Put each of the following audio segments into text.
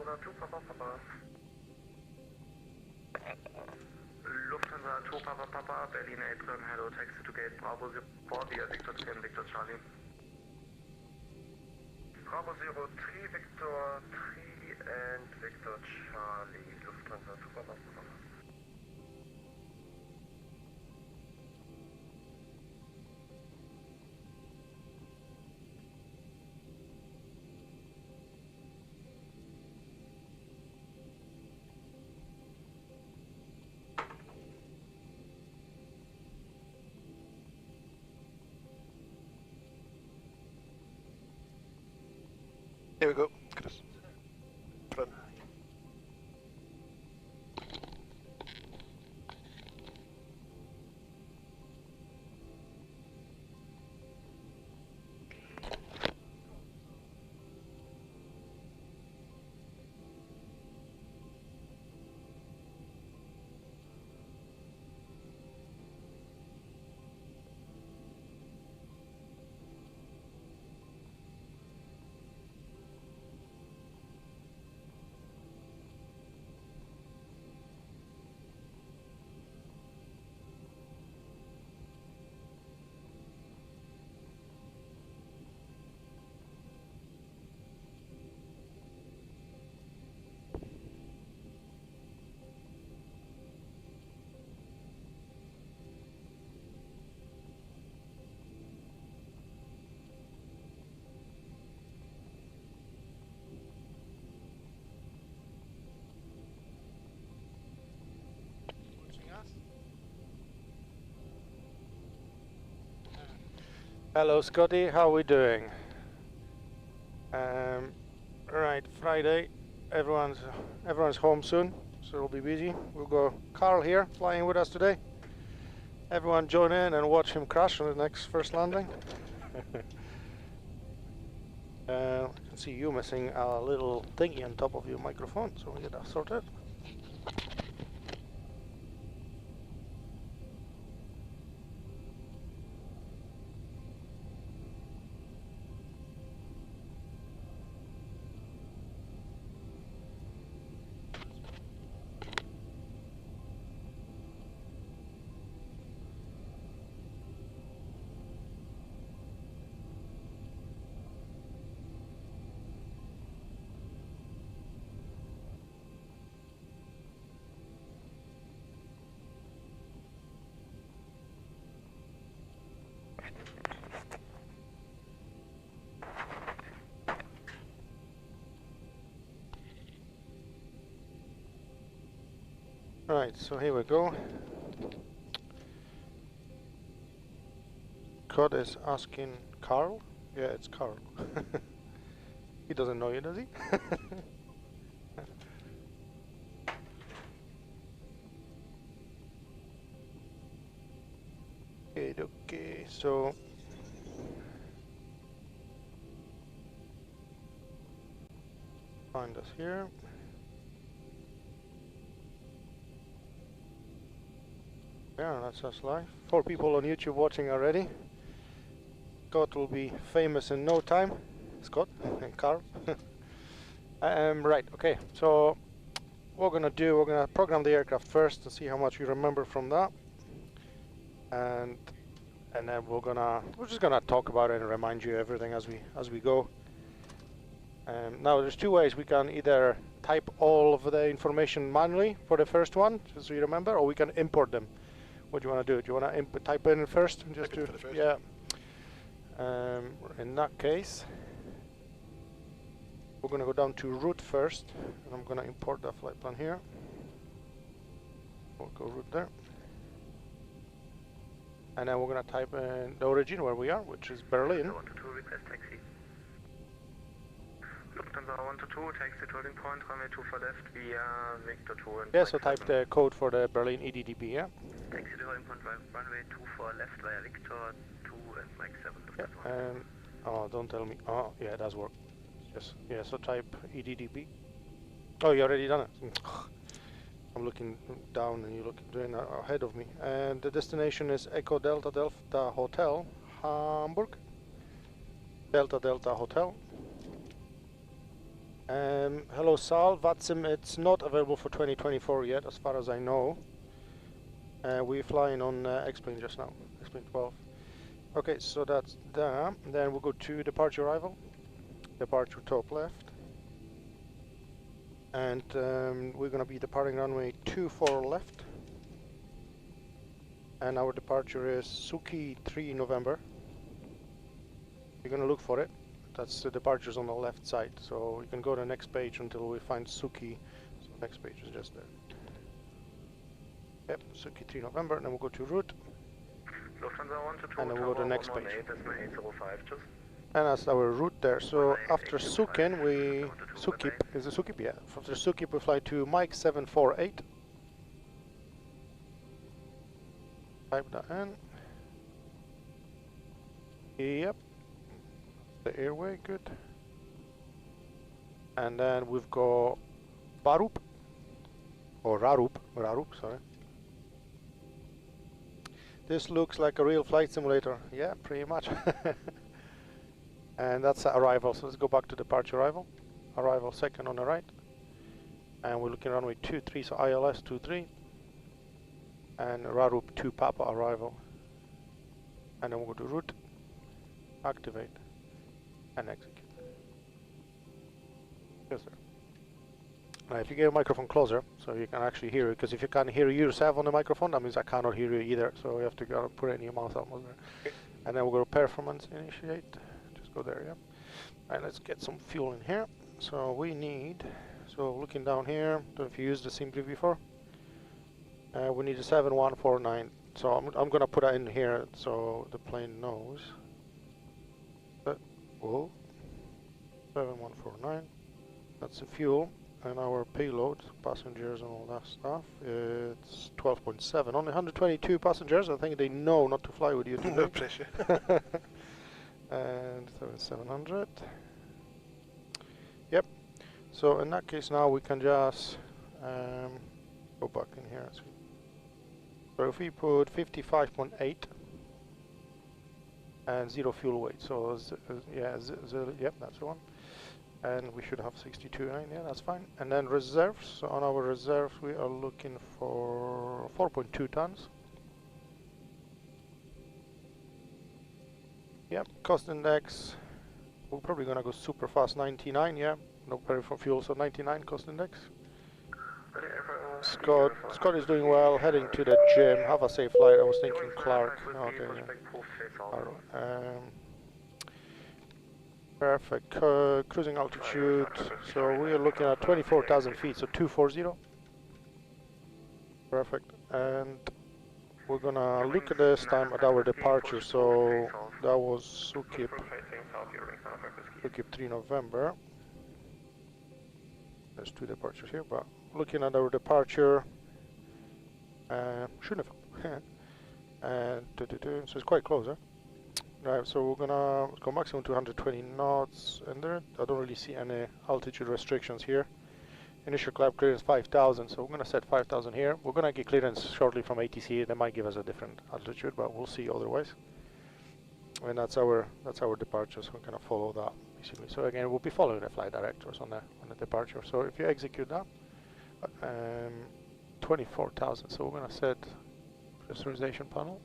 Lufthansa 2 Papa Papa. Lufthansa 2 Papa Papa, Berlin Apron, hello, taxi to gate Bravo 04 via Victor 10, Victor Charlie. Bravo 03, Victor 3 and Victor Charlie, Lufthansa 2 Papa Papa. Here we go, Chris. Front. Hello Scotty, how are we doing? Right, Friday, everyone's home soon, so we'll be busy. We'll go Karl here, flying with us today. Everyone join in and watch him crash on the next first landing. I can see you missing a little thingy on top of your microphone, so we get that sorted. Right, so here we go. Cod is asking Karl? Yeah, it's Karl. He doesn't know you, does he? Okay, so find us here. Yeah, that's us live. 4 people on YouTube watching already. Scott will be famous in no time. Scott and Karl. Right, okay, so what we're gonna program the aircraft first and see how much you remember from that. And then we're just gonna talk about it and remind you everything as we go. Now there's 2 ways. We can either type all of the information manually for the first one, just so you remember, or we can import them. What do you want to do? Do you want to type in first? And just yeah. In that case, we're going to go down to route first, and I'm going to import that flight plan here. We'll go route there. And then we're going to type in the origin where we are, which is Berlin. 122, request taxi. Lufthansa 122, taxi to holding point, runway 24 left via Victor 2 and yeah, so type the code for the Berlin EDDB, yeah? Taxi to holding point, runway 24 left via Victor 2 and Mike 7. Yeah, oh, don't tell me. Oh, yeah, it does work. Yes, yeah, so type EDDB. Oh, you already done it. I'm looking down and you're doing ahead of me. And the destination is Echo Delta Delta Hotel, Hamburg. Delta Delta Hotel. Hello Sal, VATSIM, it's not available for 2024 yet, as far as I know. We're flying on X-Plane just now, X-Plane 12. Okay, so that's that. Then we'll go to departure arrival. Departure top left. And we're going to be departing runway 24 left. And our departure is SUKIP 3 November. You're going to look for it. That's the departures on the left side. So you can go to the next page until we find SUKIP. So the next page is just there. Yep, SUKIP 3 November, and then we'll go to route. And then we'll go to the next page. And that's our route there. So after SUKIP, is it SUKIP? Yeah. After SUKIP we fly to Mike 748. Type that in. Yep. The airway, good. And then we've got RARUP. Or RARUP, sorry. This looks like a real flight simulator. Yeah, pretty much. And that's arrival, so let's go back to departure arrival. Arrival second on the right. And we're looking at runway 23, so ILS 23. And RARUP 2 Papa arrival. And then we'll go to route, activate, and execute. Yes, sir. Now if you get your microphone closer, so you can actually hear it, because if you can't hear yourself on the microphone, that means I cannot hear you either, so you have to go put it in your mouth almost there. And then we'll go to performance, initiate, just go there, yeah. And let's get some fuel in here. So we need, so looking down here, don't know if you used the SIM before, we need a 7149, so I'm gonna put that in here so the plane knows. But, whoa, 7149, that's the fuel. And our payload, passengers and all that stuff, it's 12.7. Only 122 passengers. I think they know not to fly with you today. No pressure. And 700. Yep. So in that case now we can just go back in here. So if we put 55.8 and 0 fuel weight, so yeah, yep, that's the one. And we should have 62.9, yeah, that's fine. And then reserves, so on our reserves we are looking for 4.2 tons. Yep, cost index, we're probably gonna go super fast, 99, yeah. No pay for fuel, so 99 cost index. Scott is doing well, heading to the gym, have a safe flight. I was thinking Clark, okay, yeah. Perfect. Cruising altitude, so we are looking at 24,000 feet, so 240. Perfect. And we're gonna look at this time at our departure, so that was SUKIP 3 November. There's 2 departures here, but looking at our departure, shouldn't have. And so it's quite close, huh? Right, so we're gonna go maximum 220 knots in there. I don't really see any altitude restrictions here. Initial climb clearance 5,000, so we're gonna set 5,000 here. We're gonna get clearance shortly from ATC. They might give us a different altitude, but we'll see otherwise. And that's our departure, so we're gonna follow that basically. So again, we'll be following the flight directors on the departure. So if you execute that, 24,000. So we're gonna set pressurization panel.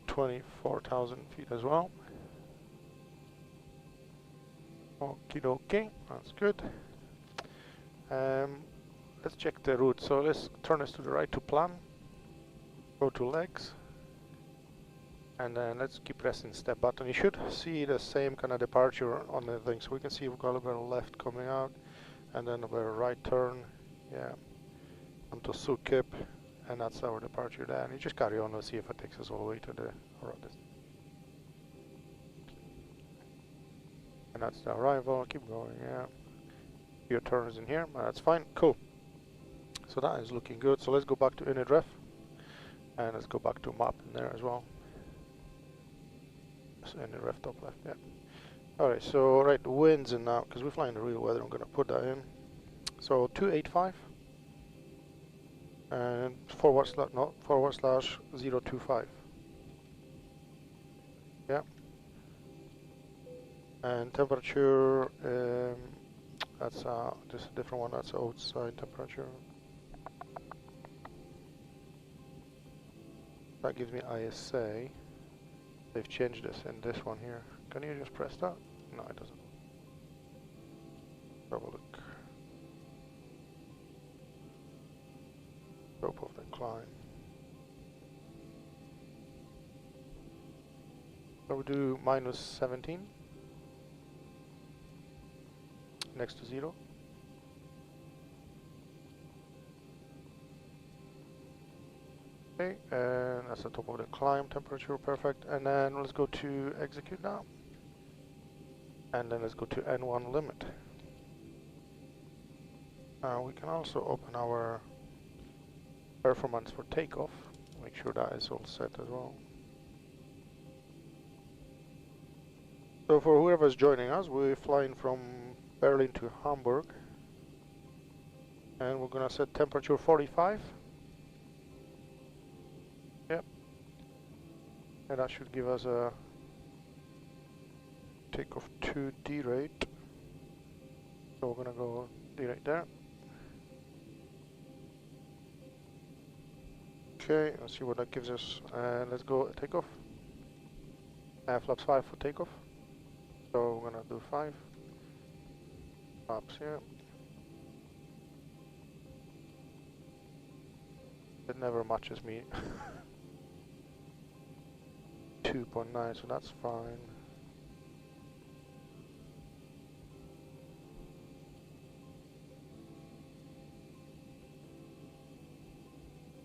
24,000 feet as well. Okie dokie, that's good. Let's check the route. So let's turn us to the right to plan. Go to legs. And then let's keep pressing step button. You should see the same kind of departure on the thing. So we can see we've got a little bit of left coming out. And then a bit of right turn. Yeah. Onto SUKIP. And that's our departure there. And you just carry on and see if it takes us all the way to the horizon. And that's the arrival. Keep going, yeah. Your turn is in here. That's fine. Cool. So that is looking good. So let's go back to init and let's go back to map in there as well. So init ref top left, yeah. Alright, so right, winds in now, because we're flying the real weather. I'm going to put that in. So 285. And forward slash 025. Yeah. And temperature that's just a different one. That's outside temperature. That gives me ISA. They've changed this in this one here. Can you just press that? No, it doesn't. Have a look. Scope of the climb. So we do -17 next to 0. Okay, and that's the top of the climb temperature, perfect. And then let's go to execute now. And then let's go to N1 limit. We can also open our performance for takeoff. Make sure that is all set as well. So for whoever's joining us, we're flying from Berlin to Hamburg. And we're gonna set temperature 45. Yep. And that should give us a takeoff 2 D rate. So we're gonna go D rate there. Okay, let's see what that gives us. And let's go takeoff. Flaps 5 for takeoff. So we're gonna do 5. Flaps here. It never matches me. 2.9, so that's fine.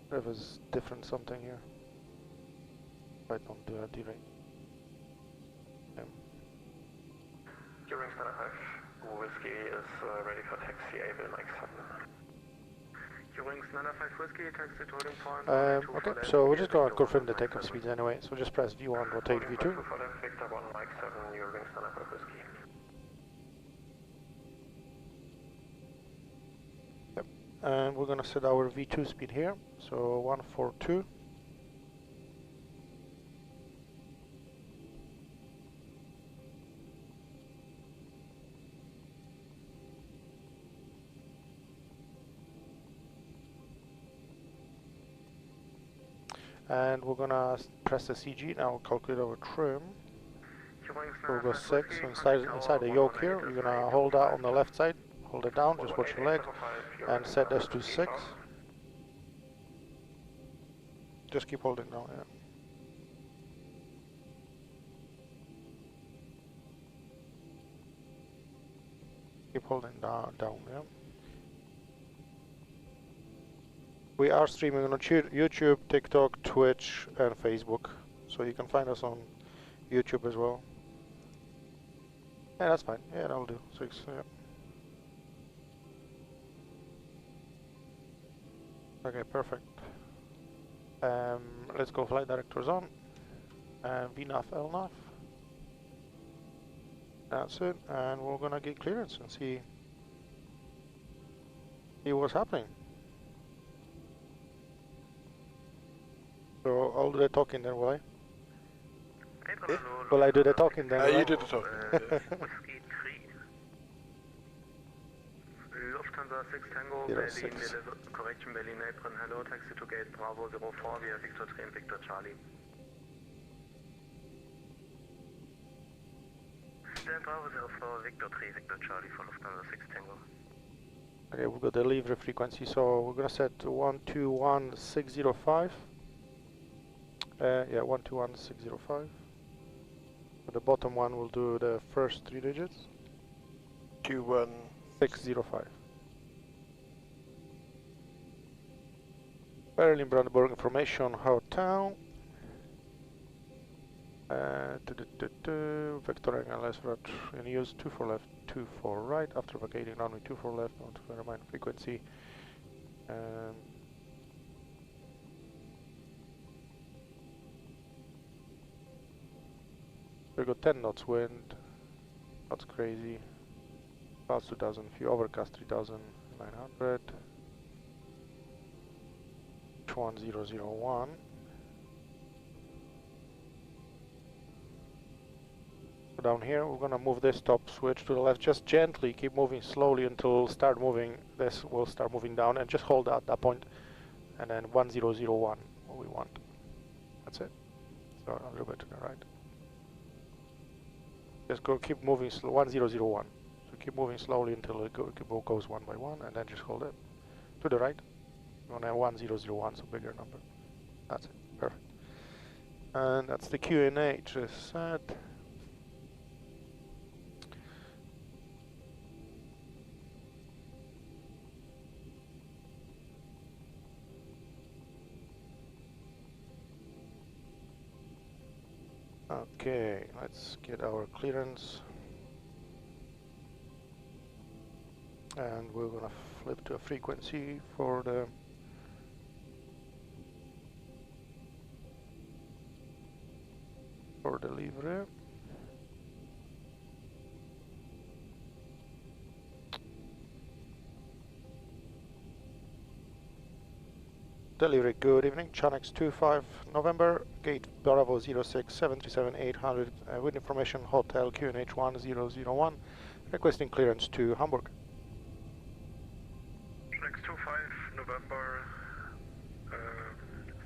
There's different something here. I don't do a D-rate. During Standard 5, Whiskey is ready for taxi, able Mike 7. During Standard 5 Whiskey, taxi to holding point. Okay, so we're just going to confirm the takeoff speeds anyway, so just press V1, rotate V2. Victor 1, Mike 7, during Standard 5 Whiskey. Yep, and we're going to set our V2 speed here, so 142. And we're gonna press the CG now, calculate our trim. So we'll go 6, so inside the yoke here, you're gonna hold that on the left side, hold it down, just watch your leg, and set this to 6. Just keep holding down, yeah. Keep holding down, yeah. We are streaming on YouTube, TikTok, Twitch, and Facebook, so you can find us on YouTube as well. Yeah, that's fine. Yeah, that'll do. 6. Yeah. Okay, perfect. Let's go flight directors on. VNAV, LNAV. That's it, and we're gonna get clearance and see what's happening. So I'll do the talking then, will I? Eh? Will I do the talking then? You did the talking. Lufthansa 6 Tango, Berlin, correction Berlin apron, hello, taxi to gate Bravo 04 via Victor Train, Victor Charlie. Stand Bravo 04, Victor 3, Victor Charlie for Lufthansa 6 Tango. Okay, we've got the delivery frequency, so we're gonna set 121605. Yeah, 121605. For the bottom one, we'll do the first 3 digits. 21605. Berlin Brandenburg Information Hotel. Vectoring unless we're going to use 24 left, 24 right. After vacating runway 24 left, want to remind frequency. We got 10 knots wind. That's crazy. Clouds 2000, few overcast 3900. 1001. down here, we're gonna move this top switch to the left, just gently keep moving slowly until start moving, this will start moving down, and just hold at that point, and then 1001, what we want. That's it. So a little bit to the right. Just go, keep moving slow, 1001. So keep moving slowly until it goes one by one, and then just hold it. To the right, you want to have 1001, so bigger number. That's it, perfect. And that's the QNH is set. Okay, let's get our clearance. And we're gonna flip to a frequency for the lever. Delivery, good evening, Chanex 25 November, gate Bravo 06 737 800, with information Hotel QNH 1001, requesting clearance to Hamburg. Chanex 25 November,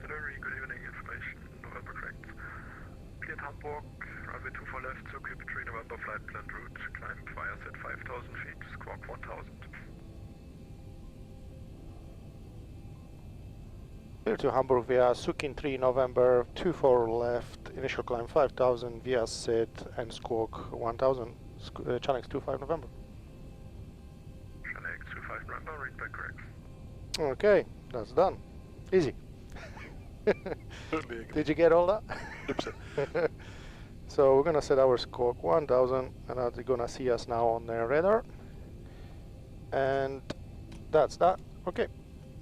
delivery, good evening, information November correct. Cleared Hamburg, runway 24 left, SUKIP 3 November flight plan route, climb via at 5,000 feet, squawk 1000. To Hamburg via Sukin 3 November 24 left, initial climb 5000 via SID and squawk 1000, Chanex 25 November. Chanex 25 November, read back correct. Okay, that's done. Easy. Totally agree. Did you get all that? Yep. So we're gonna set our squawk 1000, and they're gonna see us now on their radar. And that's that. Okay.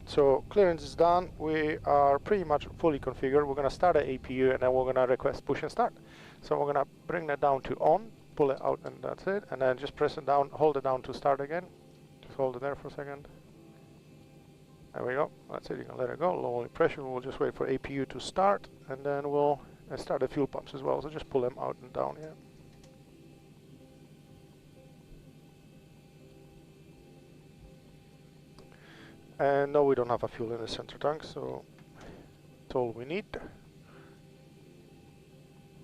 So clearance is done. We are pretty much fully configured. We're going to start at APU, and then we're going to request push and start. So we're going to bring that down to on, pull it out, and that's it. And then just press it down, hold it down to start again. Just hold it there for a second. There we go. That's it. You can let it go. Low only pressure. We'll just wait for APU to start, and then we'll start the fuel pumps as well. So just pull them out and down here. And no, we don't have a fuel in the center tank, so that's all we need. There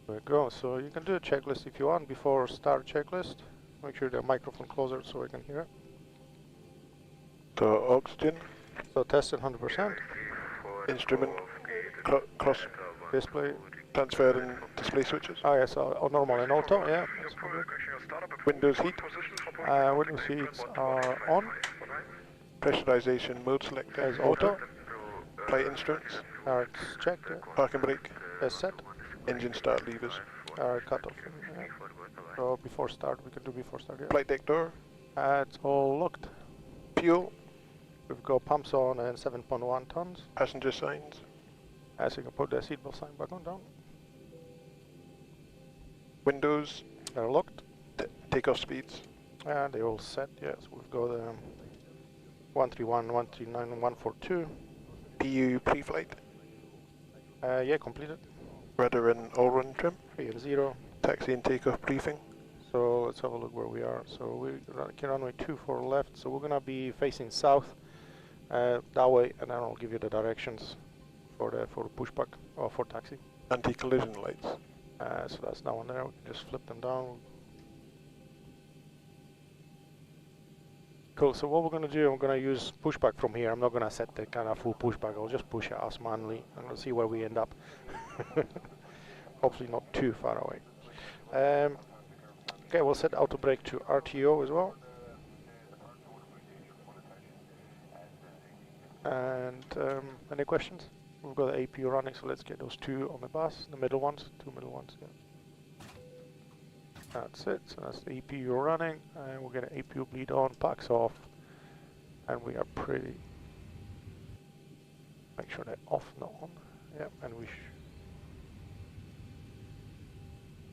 we go. So you can do a checklist if you want before start checklist. Make sure the microphone closer so I can hear it. So oxygen, So tested 100%. instrument, cross Display. transfer and display switches, Oh yes, normal and auto, yeah. That's all good. Windows heat, Windows seats are on. pressurization mode selector, As auto. flight instruments, Alright, checked. Yeah. park and brake, That's set. engine start levers, Alright, cut off. Yeah. So before start, we can do before start, yeah. flight deck door, It's all locked. fuel, We've got pumps on and 7.1 tons. passenger signs, As you can put the seatbelt sign back on down. windows, They're locked. takeoff speeds, And they're all set, yes. We've got 131, 139, and 142. PU pre-flight, Yeah, completed. rudder and all-run trim, 3 and 0. taxi and takeoff briefing, So let's have a look where we are. So we can runway 24 left. So we're gonna be facing south that way, and then I'll give you the directions for pushback or for taxi. anti-collision lights, So that's down there. We can just flip them down. Cool. So what we're gonna do, I'm gonna use pushback from here. I'm not gonna set the kind of full pushback. I'll just push it as manually, and we'll see where we end up. Hopefully not too far away. Okay, we'll set auto brake to RTO as well. And any questions? We've got the APU running, so let's get those two on the bus, the middle ones, two middle ones, yeah. That's it, so that's the APU running, and we'll get an APU bleed on, packs off, and we are pretty... Make sure they're off, not on. Yeah, and we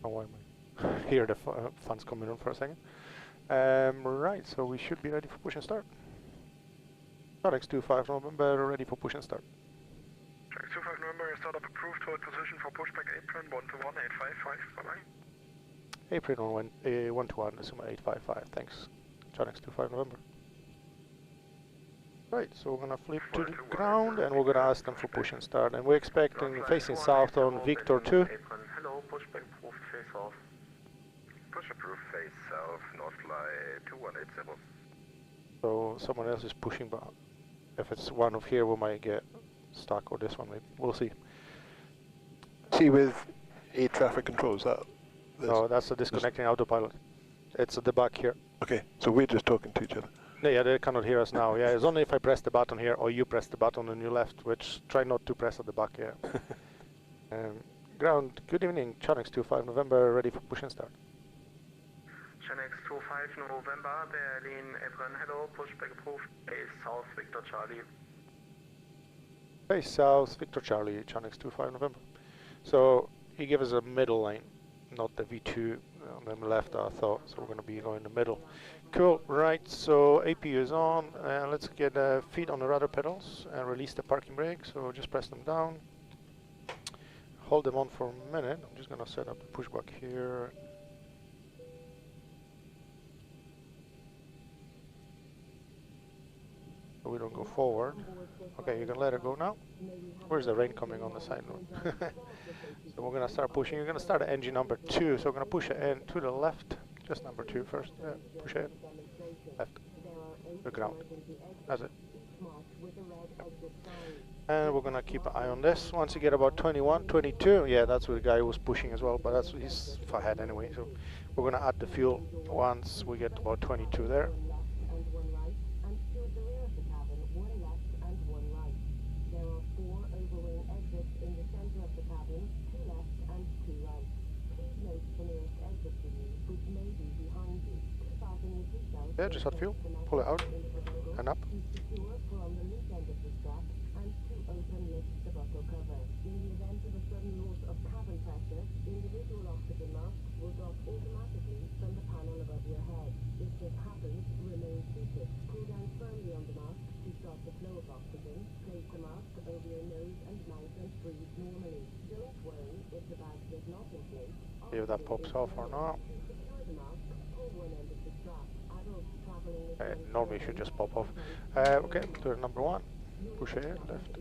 oh, why am I... Hear the fun's coming on for a second. Right, so we should be ready for push and start. Chanex 25 November, ready for push and start. Chanex 25 November, startup approved, hold position for pushback apron 121 855, bye-bye. April 121, decimal 855, thanks. Channix 25 November. Right, so we're gonna flip to the ground and we're gonna ask them for push and start. And we're expecting facing south on Victor 2. Hello, pushback approved, face south. Push approved, face south, north flight 2180. So someone else is pushing, but if it's one of here we might get stuck, or this one maybe. We'll see. See with air traffic control, is that? No, that's a disconnecting autopilot. It's at the back here. Okay, so we're just talking to each other. Yeah, they cannot hear us now. Yeah, it's only if I press the button here or you press the button on your left, which try not to press at the back, yeah. Ground, good evening, Channix 25 November, ready for push and start. Channix 25 November, Berlin, April, hello, pushback approved, face south, Victor Charlie. Face south, Victor Charlie, Channix 25 November. So, he gave us a middle line, not the V2 on the left, I thought, so we're going to be going in the middle. Cool, right, so APU is on, let's get feet on the rudder pedals and release the parking brake, so just press them down. Hold them on for a minute, I'm just going to set up the pushback here. So we don't go forward. Okay, you can let it go now. Where's the rain coming on the side road? So we're going to start pushing. You're going to start at engine number 2, so we're going to push it in to the left. Just number 2 first. Yeah, push it in. Left. The ground. That's it. And we're going to keep an eye on this. Once you get about 21, 22, yeah, that's where the guy was pushing as well, but that's he's far ahead anyway. So we're going to add the fuel once we get about 22 there. Yeah, just add fuel, pull it out, and up. See if that pops off or not. Normally it should just pop off. Okay, to number 1. Push it in, left.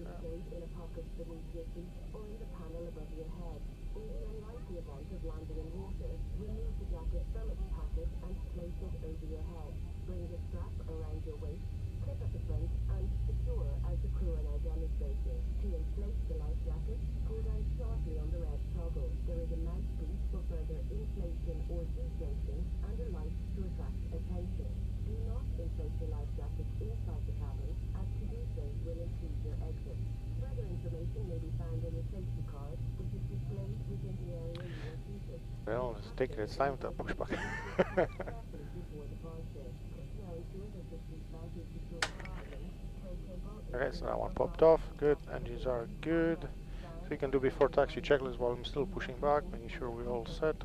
Well, it's taking its time to push back. Okay, so that one popped off. Good, engines are good. So you can do before taxi checklist while I'm still pushing back, making sure we're all set.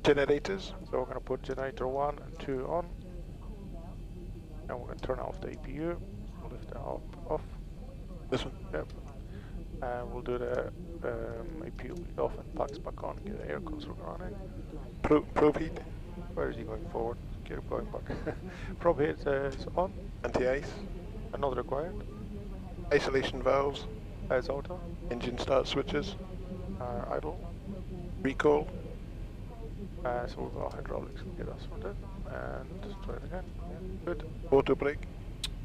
Generators. So we're going to put generator 1 and 2 on. And we're going to turn off the APU. We'll lift that up, off. This one? Yep. And we'll do the APU lead off and packs back on, get the air console running. Probe heat. Where is he going forward? Get him going back. Probe heat is on. Anti-ice. Not required. Isolation valves. It's auto. Engine start switches. Idle. Recall. So we'll go hydraulics and get us sorted. And try it again. Yeah, good. Auto brake.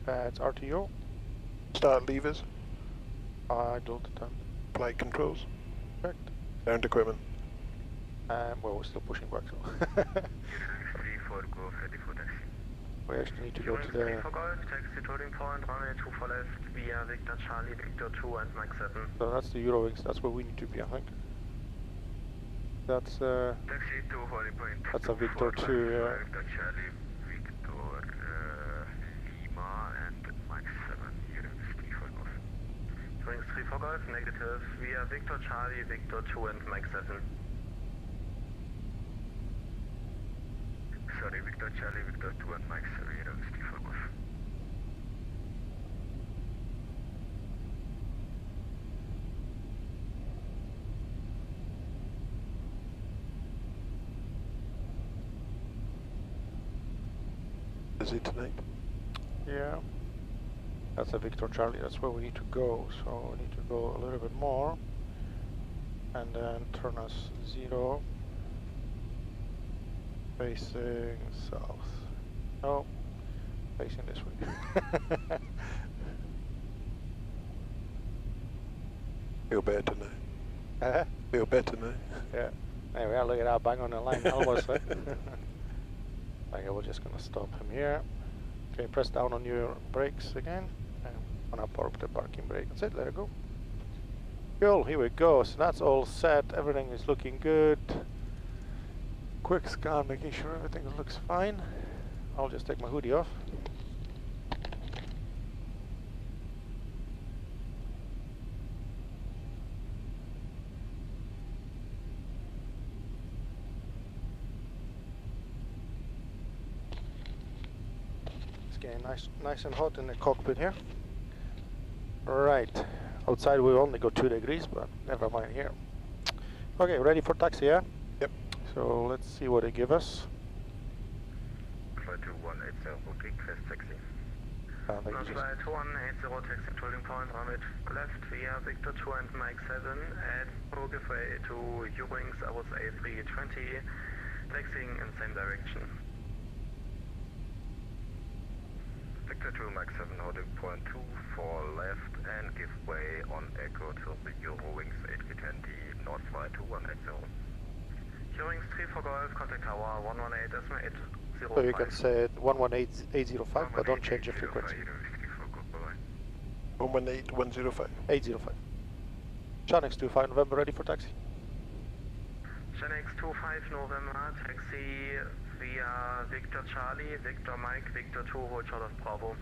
It's RTO. Start levers. Idle to turn. Flight controls. Correct. Ground equipment. Well, we're still pushing back, so. We actually need to go to the... Taxi to point, runway 2 for left, via Victor Charlie, Victor 2 and Mike 7. So that's the Eurowings, that's where we need to be, I think. That's Taxi 2 for the point. That's a Victor 2, yeah. Victor Charlie, Victor Lima and Mike 7, Eurowings 3 for Golf. Eurowings 3 for Golf, negative, via Victor Charlie, Victor 2 and Mike 7. Sorry, Victor Charlie, Victor 2 and Mike 7, Eurowings 3 for Golf. Busy tonight. Yeah. That's a Victor Charlie, that's where we need to go. So we need to go a little bit more. And then turn us 0. Facing south. No. Facing this way. Feel better now. Feel better now. Yeah. Anyway, look at that, bang on the line, almost. Okay, we're just gonna stop him here. Okay, press down on your brakes again. And gonna power up the parking brake. That's it, let it go. Cool, here we go. So that's all set, everything is looking good. Quick scan, making sure everything looks fine. I'll just take my hoodie off. It's getting nice and hot in the cockpit here. Right, outside we only go 2 degrees, but never mind here. Okay, ready for taxi, yeah? Yep. So let's see what they give us. Flight 2180, booking fast taxi. Thank you, Jason. Flight 2180, taxi to holding point, Ramit left via Victor 2 and Mike 7 at Bogeway to Ewings, Airbus A320, taxiing in same direction. Victor 2, Mike 7, holding point 2 for left and give way on echo to the Eurowings A320, North Flight 2180. Ewings 3 for Golf, contact tower 118.805. So you can say 118805, but don't change the frequency. 118105. 805. Shanix 25 November, ready for taxi. Shanix 25 November, taxi via Victor Charlie, Victor Mike, Victor 2, hold short of Bravo.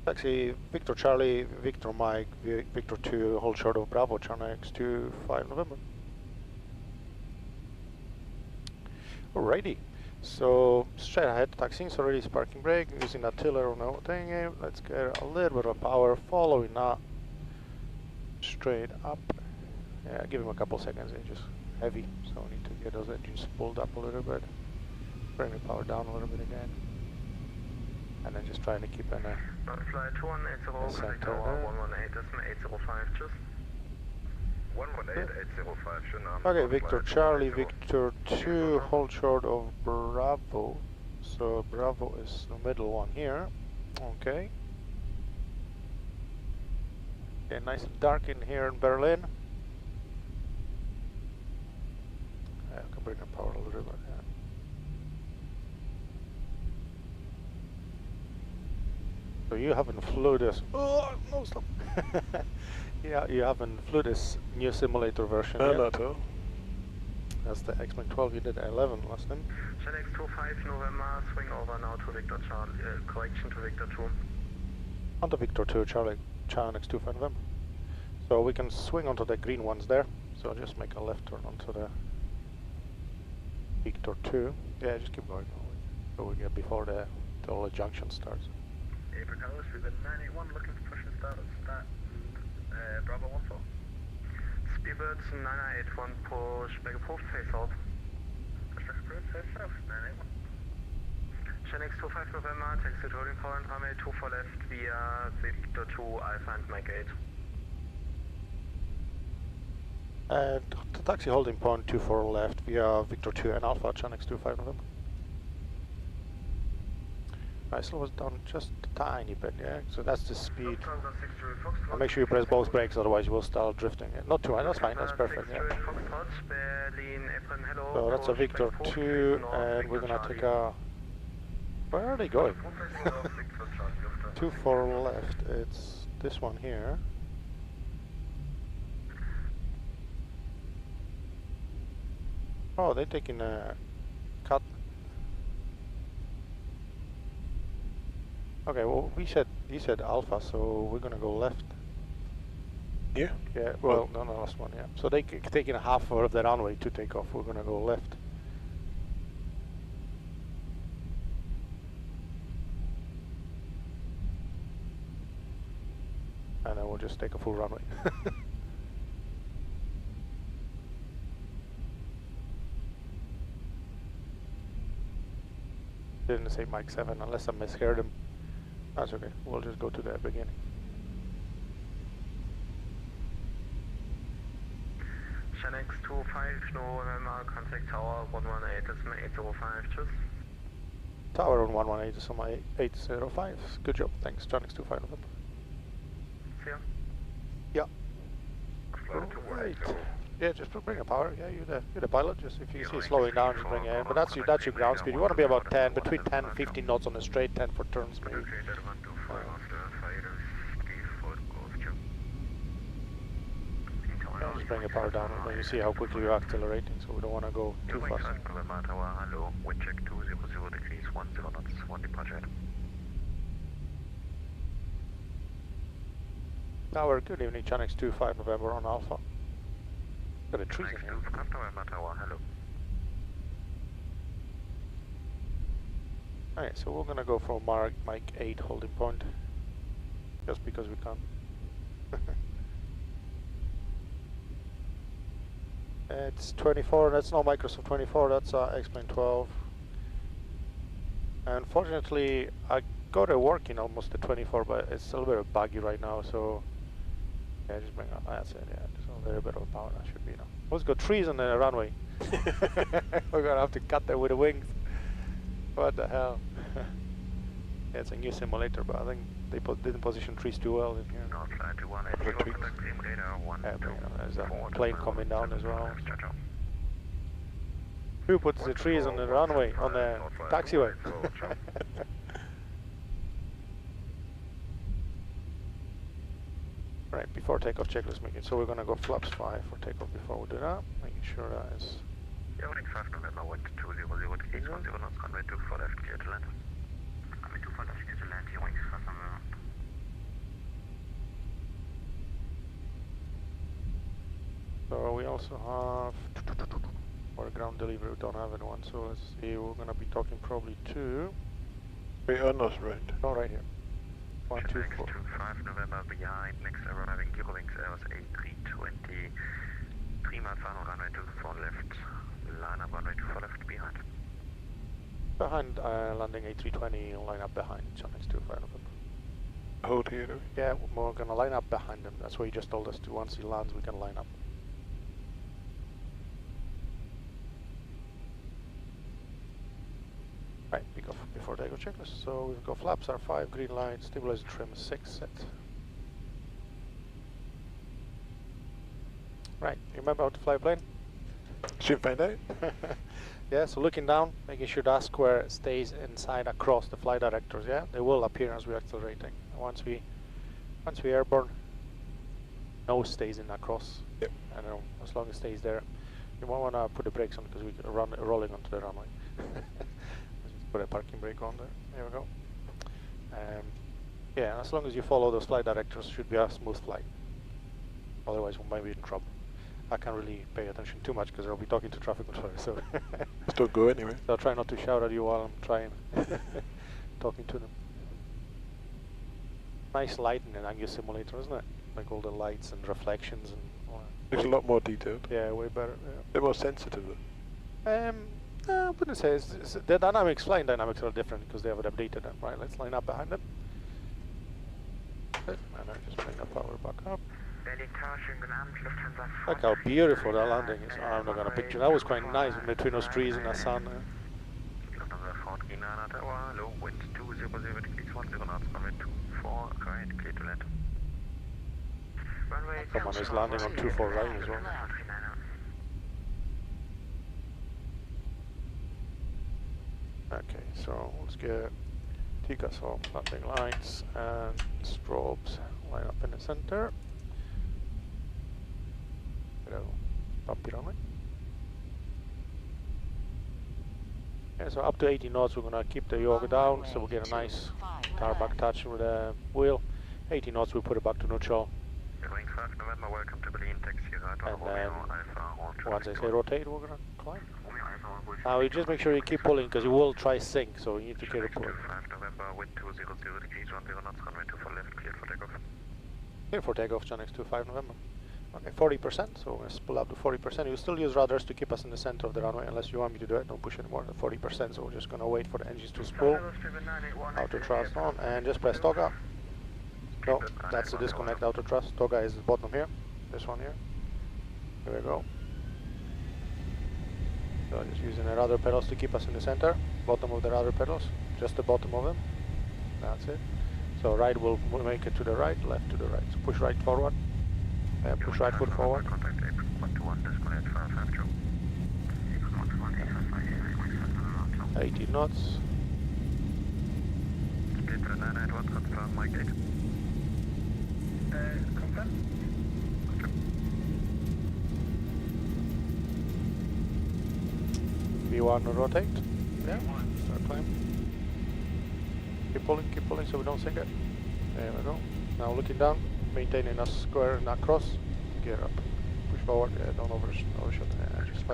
Taxi Victor Charlie, Victor Mike, Victor 2, hold short of Bravo, Shanix 25 November. Alrighty, so straight ahead, taxiing, so release parking brake, using that tiller on the thing. Let's get a little bit of power, following that straight up. Yeah, give him a couple seconds, it's just heavy, so we need to get those engines pulled up a little bit. Bring the power down a little bit again. And then just trying to keep an Flight 2180, contact tower 118.805, just. 118805, schönen Okay, Victor Charlie, Victor 2, hold short of Bravo. So Bravo is the middle one here. Okay. Okay, nice and dark in here in Berlin. I can bring the power a little bit. Yeah. So you haven't flew this. Oh no, stop! Yeah, you haven't flew this new simulator version yet. Not at all. That's the X-Men 12. You did 11 last time. Shanix 25 November, swing over now to Victor Charlie, correction to Victor 2. Onto Victor 2, Charlie, Shanix 25 November. So we can swing onto the green ones there. So just make a left turn onto the Victor 2. Yeah, just keep going. So we get before the whole junction starts. April Carlos, we've been 981 looking for push and start Bravo 14. Speedbird 9981 push back approved, face out. Push back approved, face south, 981. Shanix 25 November, taxi to holding point, runway 2 for left via Victor 2, Alpha and Mike 8. And the taxi holding point 2 for left via Victor 2 and Alpha, Shanix 25 November. I slow us down just a tiny bit, yeah? So that's the speed. And make sure you press both brakes, otherwise you will start drifting. Yeah, not too high, that's fine, that's perfect, yeah. So that's a Victor 2, and we're gonna take a... Where are they going? 2 for left, it's this one here. Oh, they're taking a cut. Okay, well, he said Alpha, so we're gonna go left. Here? Yeah, well, no, last one, yeah. So they taking a half of the runway to take off, we're gonna go left. And then we'll just take a full runway. Didn't say Mike 7 unless I misheard him. That's okay. We'll just go to the beginning. Shanix 25, November, contact tower 118, is 805, tschüss. Tower on 118 is on my 805. Good job. Thanks. Shanix 25 November. See ya. Yeah. Flight Right. 280. Yeah, just bring a power. Yeah, you're the pilot. Just if you see slowing down, just bring it in. But that's your ground speed. You want to be about 10, between 10 and 15 knots on the straight, 10 for turns maybe. Okay, that 125 after fighters, default goes to. Yeah, just bring your power down and then you see how quickly you're accelerating, so we don't want to go too Eurowings fast. 5 November Tower, hello, wind check 200 degrees, 10 knots, 1 departure. Tower, good evening, Chanix 25 November on Alpha. Got a trees in here. 5 November Tower, hello. Alright, so we're gonna go for Mike 8 holding point. Just because we can. It's 24, that's no Microsoft 24, that's X-Plane 12. Unfortunately, I got it working almost at 24, but it's a little bit buggy right now, so yeah, just bring up, that's it, yeah, just a little bit of power, that should be enough. Let's go trees on the runway. We're gonna have to cut that with the wings. What the hell? Yeah, it's a new simulator, but I think they didn't position trees too well in here. North flight 2180, contact team radar, 1, Yeah, 2, there's a 4, plane coming down as well. Ciao, ciao. Who puts the trees on the runway, on the taxiway? Right, before takeoff checklist making. So we're gonna go flaps 5 for takeoff before we do that, making sure that is. Eurowings 5 November, wind 200 degrees, 10 knots, runway 24 left, clear to land. Runway 24 left, clear to land, Eurowings 5 November. So we also have for ground delivery. We don't have anyone. So let's see. We're gonna be talking probably to. We are not right. Oh, right here. 1, 2, 4. 5 November behind, next arriving Eurowings Airbus A320, 3 miles final, runway 24 left, line up runway 24 left behind. Behind landing A320, line up behind Chanix 25 November. Hold here, do we? Yeah, we're gonna line up behind him. That's what he just told us to. Once he lands, we can line up. Right, we go before takeoff checklist. So we've got flaps are 5, green light, stabilizer trim 6 set. Right, you remember how to fly a plane? Should find out. Yeah, so looking down, making sure that square stays inside across the flight directors, yeah? They will appear as we're accelerating. And once we airborne, nose stays in across. Yep. And as long as it stays there, you won't want to put the brakes on because we're rolling onto the runway. Just put a parking brake on there. There we go. Yeah, as long as you follow those flight directors, should be a smooth flight. Otherwise, we might be in trouble. I can't really pay attention too much because I'll be talking to traffic controllers. So Just don't go anywhere. I'll try not to shout at you while I'm trying talking to them. Nice light in an Angus simulator, isn't it? Like all the lights and reflections and all that. Looks a lot more detailed. Yeah, way better. A bit more sensitive though. I wouldn't say the dynamics, flying dynamics are different because they haven't updated them. Right, let's line up behind them. Good. And I just bring the power back up. Look how beautiful that landing is. Oh, I'm not gonna picture. That was quite nice in between those trees and the sun. Low wind 200 degrees, 10 knots, runway 24 right, clear to land. Someone is landing on 24 right as well. Okay, so let's get Takeoff landing lights and strobes line up in the center. Bumpy runway. Yeah, so up to 80 knots, we're gonna keep the yoke down, so we'll get a nice tarmac touch with the wheel. 80 knots, we'll put it back to neutral. Eurowings 5 November, welcome to Berlin, taxi right on Romeo Alpha. Once I say rotate, we're gonna climb. Now you just make sure you keep pulling because you will try sink, so you need to keep pulling. 5 November, wind 200 degrees, 10 knots, runway 24 left, cleared for takeoff. Clear for takeoff, Chanix 25 November. Okay, 40%, so let's pull up to 40%. You still use rudders to keep us in the center of the runway, unless you want me to do it. Don't push anymore than 40%, so we're just going to wait for the engines to spool. Auto thrust on, and just press Toga. No, that's the disconnect auto thrust. Toga is the bottom here. This one here. Here we go. So just using the rudder pedals to keep us in the center. Bottom of the rudder pedals, just the bottom of them. That's it. So right will make it to the right, left to the right. So push right forward. Push right foot forward. 80 knots. V1 rotate. Yeah, start climb. Keep pulling so we don't sink it. There we go. Now looking down, maintaining a square, not cross. Gear up. Push forward, yeah, don't overshoot. Yeah, just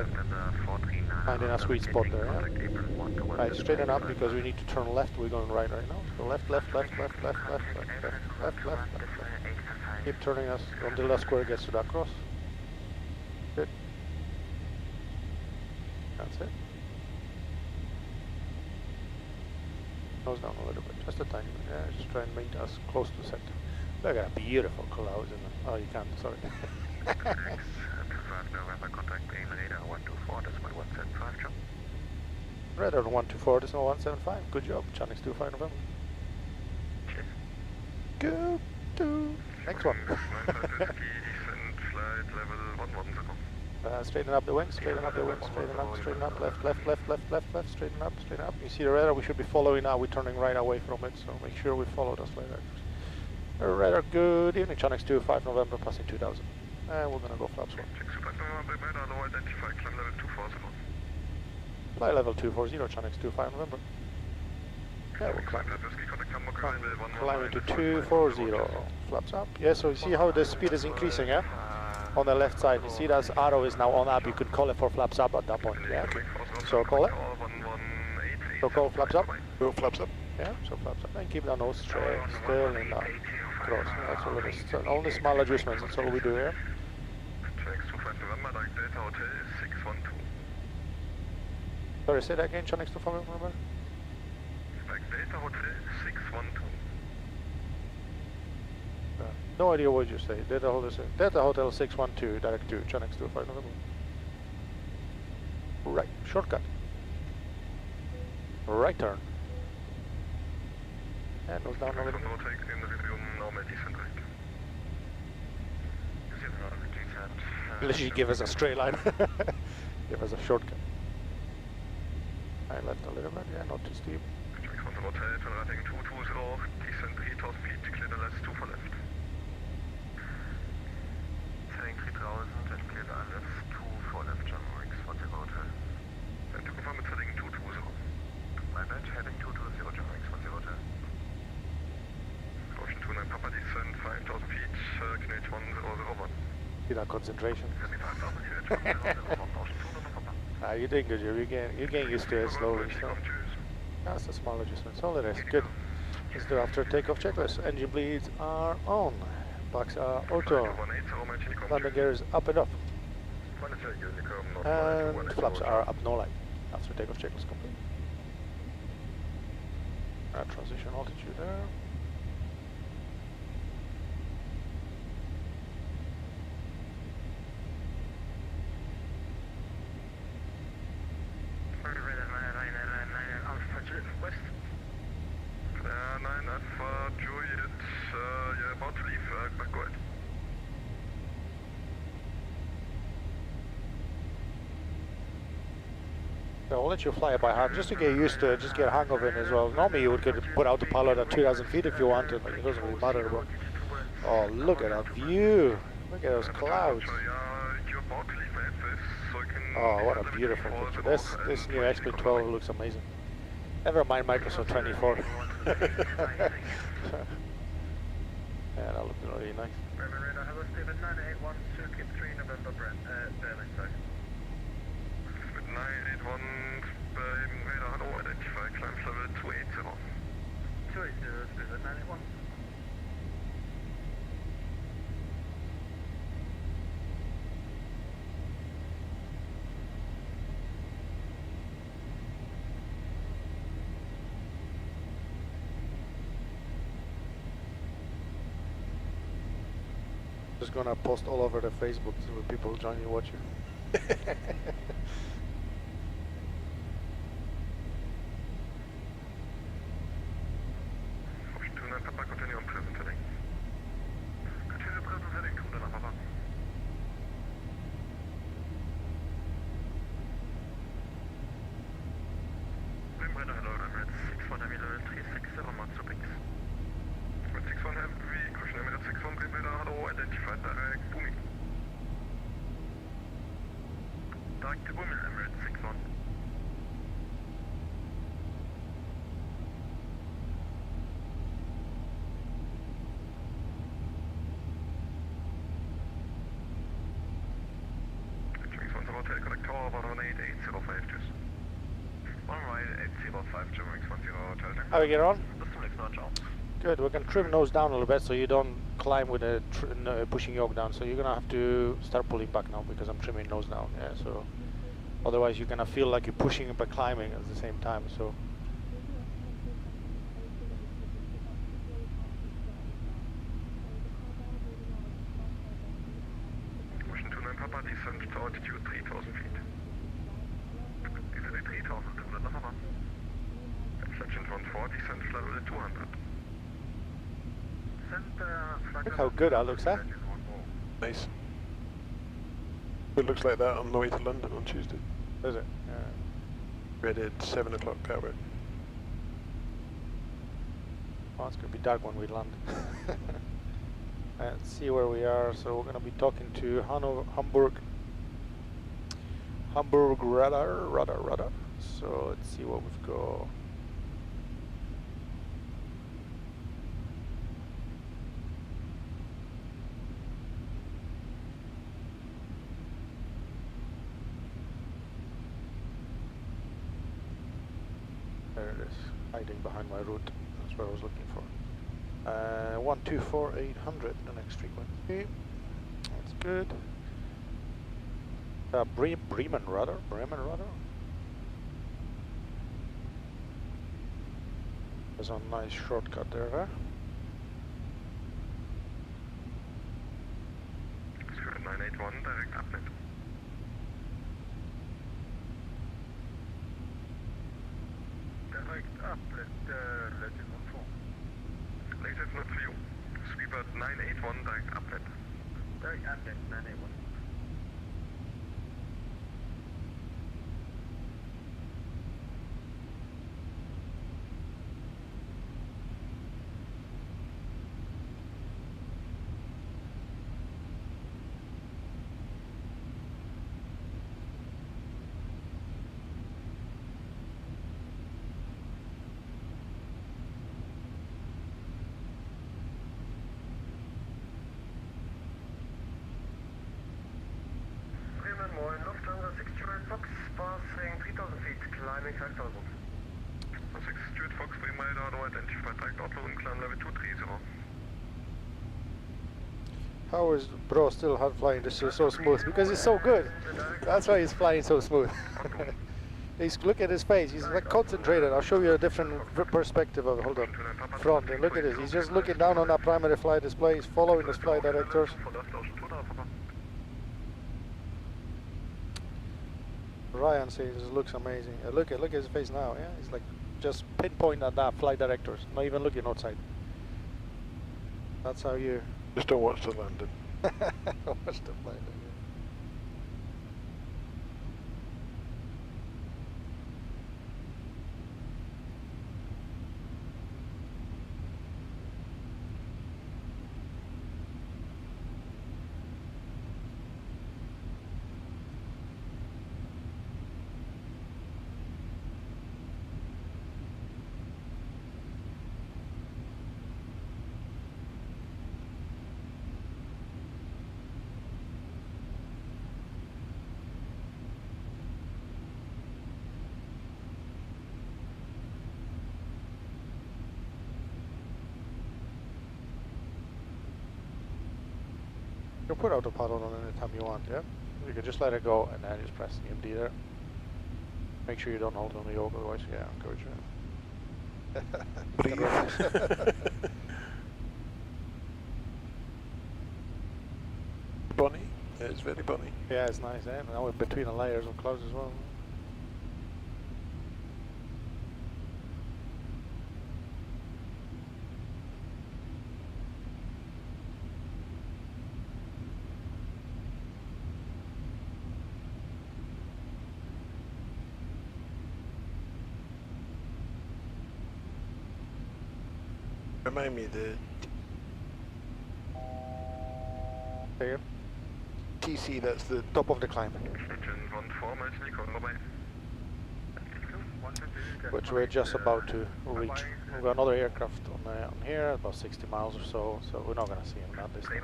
finding a sweet spot there, yeah. Right, straighten up because we need to turn left. We're going right now. So left. Keep turning us until the square gets to that cross. Good. That's it. Nose down a little bit, just a tiny bit. Yeah, just try and maintain us close to center. Look at that beautiful clouds in them. Oh, you can't, sorry. Radar 124, this is 175. Good job, Chinese 25 November. Go to next one. Straighten up the wings, straighten up, left, straighten up. You see the radar, we should be following now, we're turning right away from it, so make sure we follow us like that. Radar, good evening, Chinese 25 November, passing 2000. And we're gonna go flaps 1. Fly level 240, Chinese 25 November. Yeah, we'll climb. Climbing to 240, flaps up. Yeah, so you see how the speed is increasing, yeah? On the left side, you see that arrow is now on up, you could call it for flaps up at that point, yeah? So call it. So call flaps up. Go flaps up. Yeah, so flaps up. And keep the nose straight, still in that cross. That's all it is. So only small adjustments, that's all we do here. Sorry, say that again, Chinese 25 November? No idea what you say. Delta Hotel 612, direct to Chinese 25 November. Right, shortcut. Right turn. And nose down a little bit. Literally give us a straight line. Give us a shortcut. I left a little bit, yeah, not too steep. See that concentration? You're doing good, you're getting used to it slowly. So. That's a small adjustment, all it is. Good. Let's do after takeoff checklist. Engine bleeds are on. Backs are auto. Landing gear is up and up. And flaps are up, no light. After takeoff checklist complete. Transition altitude there. I'll let you fly it by hand just to get used to it, just get a hang of it as well. Normally you could put out the pilot at 2,000 feet if you wanted, like it doesn't really matter. But oh, look at that view! Look at those clouds! Oh, what a beautiful picture! This new X-Plane 12 looks amazing. Never mind Microsoft 24. Yeah, that looks really nice. Bremen radar, hello Steven, 981, SUKIP 3 November, Berlin, sorry. 981, Bremen radar, hello, identify climb level 280. 280, Steven, 981. Just gonna post all over the Facebook so people join you watching. Ocean 29 Papa, continue on present heading. Continue present heading, 29 Papa. Bremen, hello, Emirates 61 Heavy level 360 Mark to Pix. 61 Heavy, caution Emirates 61 Bremen, hello, identified direct, booming. Direct to booming, Emirates 61. Connect tower 118.805 juice. 118.805 German X10 Hotel. How we get on? System next notch out. Good, we can trim nose down a little bit so you don't climb with a pushing yoke down. So you're gonna have to start pulling back now because I'm trimming nose down. Yeah, so otherwise you're gonna feel like you're pushing but climbing at the same time. So Ocean 29 Papa, descent to altitude 3000 feet. Descent 3000, Papa. Section 14, descent level 200. look how good that looks, huh? Nice. It looks like that on the way to London on Tuesday. Is it? Yeah. Ready at 7 o'clock power. Oh, it's gonna be dark when we land. Let's see where we are. So we're gonna be talking to Hamburg radar. So let's see what we've got. There it is, hiding behind my route. That's what I was looking for. 124.800, the next frequency. That's good. Bremen radar. There's a nice shortcut there, huh? Square 981, direct upnet. Direct upnet, legend 14. Latest not for you. Sweeper 981, direct upnet. Direct upnet 981. Fox, passing 3000 feet, climbing 5000. 6 Stuart Fox, 3 mile down, identified direct outlook, climb level 230. How is bro still hard flying this so smooth? Because he's so good. That's why he's flying so smooth. Look at his face. He's like concentrated. I'll show you a different perspective of it. Hold on. Front. And look at this. He's just looking down on that primary flight display. He's following his flight directors. Ryan says it looks amazing. Look at his face now. Yeah, he's like just pinpoint at that flight directors, not even looking outside. That's how you Just don't watch the landing. watch the flight. You can put autopilot on anytime you want, yeah? You can just let it go and then just press the EMD there. Make sure you don't hold on the yoke, otherwise, yeah, encourage you. Breathe. It's very bunny. Yeah, it's nice, eh? Now we're between the layers of clouds as well. Remind me the There. TC, that's the Top of the climb, which we're just about to reach. We've got another aircraft on here, about 60 miles or so we're not going to see him at this time.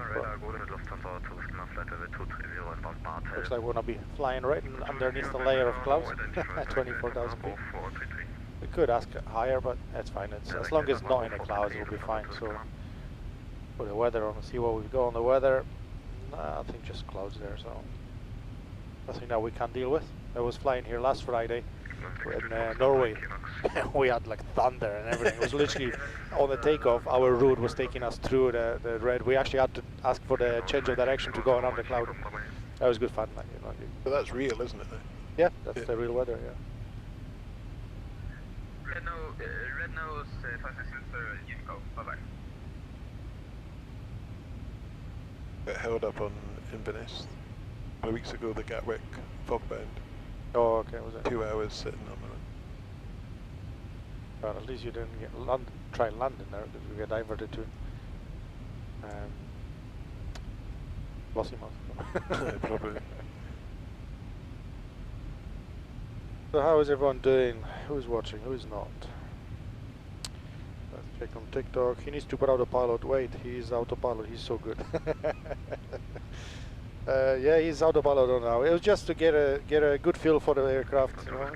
Looks like we're going to be flying right underneath the layer of clouds at 24,000 feet. We could ask higher, but that's fine. It's, as long as it's not in the clouds, it will be fine. So, put the weather on and see what we've got on the weather. I think just clouds there, so nothing that we can deal with. I was flying here last Friday in Norway. We had like thunder and everything. It was literally on the takeoff. Our route was taking us through the red. We actually had to ask for the change of direction to go around the cloud. That was good fun, like, you know. But that's real, isn't it? Though? Yeah, that's the real weather. Yeah. Red nose, fast sensor, go. Bye-bye. Got held up on Inverness a couple of weeks ago, the Gatwick fogbound. Oh, okay, was it? 2 hours sitting on the run. Well, at least you didn't get try and land in there, because we get diverted to Lossiemouth. Probably. So how is everyone doing? Who's watching? Who's not? Let's check on TikTok. He needs to put autopilot. Wait, he's autopilot. He's so good. Yeah, he's autopilot on now. It was just to get a good feel for the aircraft. You know,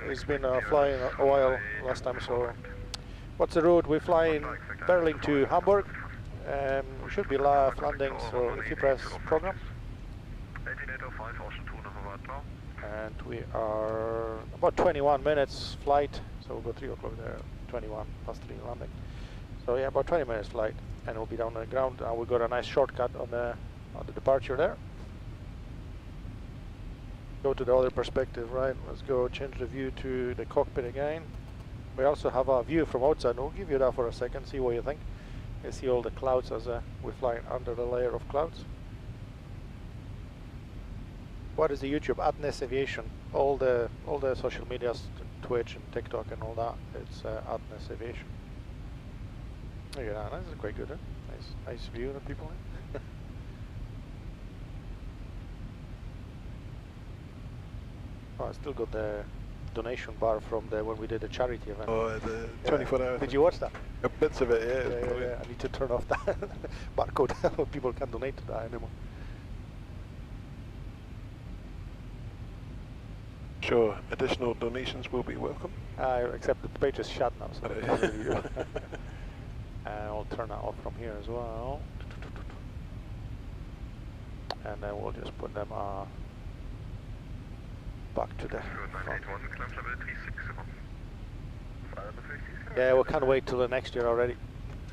he's been flying a while last time. So, what's the route? We're flying Berlin to Hamburg. We should be live landing. So if you press program. And we are about 21 minutes flight, so we'll go 3 o'clock there, 21 past 3 landing. So yeah, about 20 minutes flight, and we'll be down on the ground. And we got a nice shortcut on the departure there. Go to the other perspective, right? Let's go change the view to the cockpit again. We also have a view from outside. We'll give you that for a second, see what you think. You see all the clouds as we're flying under the layer of clouds. What is the YouTube? Adnes Aviation. All the social medias, Twitch and TikTok and all that. It's Adnes Aviation. Look at that. That's quite good. Eh? Nice view of the people. Eh? Oh, I still got the donation bar from when we did the charity event. Oh, the 24 hours. Did you watch that? Bits of it, yeah. Yeah. I need to turn off that barcode. People can't donate to that anymore. Sure, additional donations will be welcome. Except the page is shut now, so I can't really do it. And I'll turn that off from here as well. And then we'll just put them back to the front. Yeah, we can't wait till the next year already.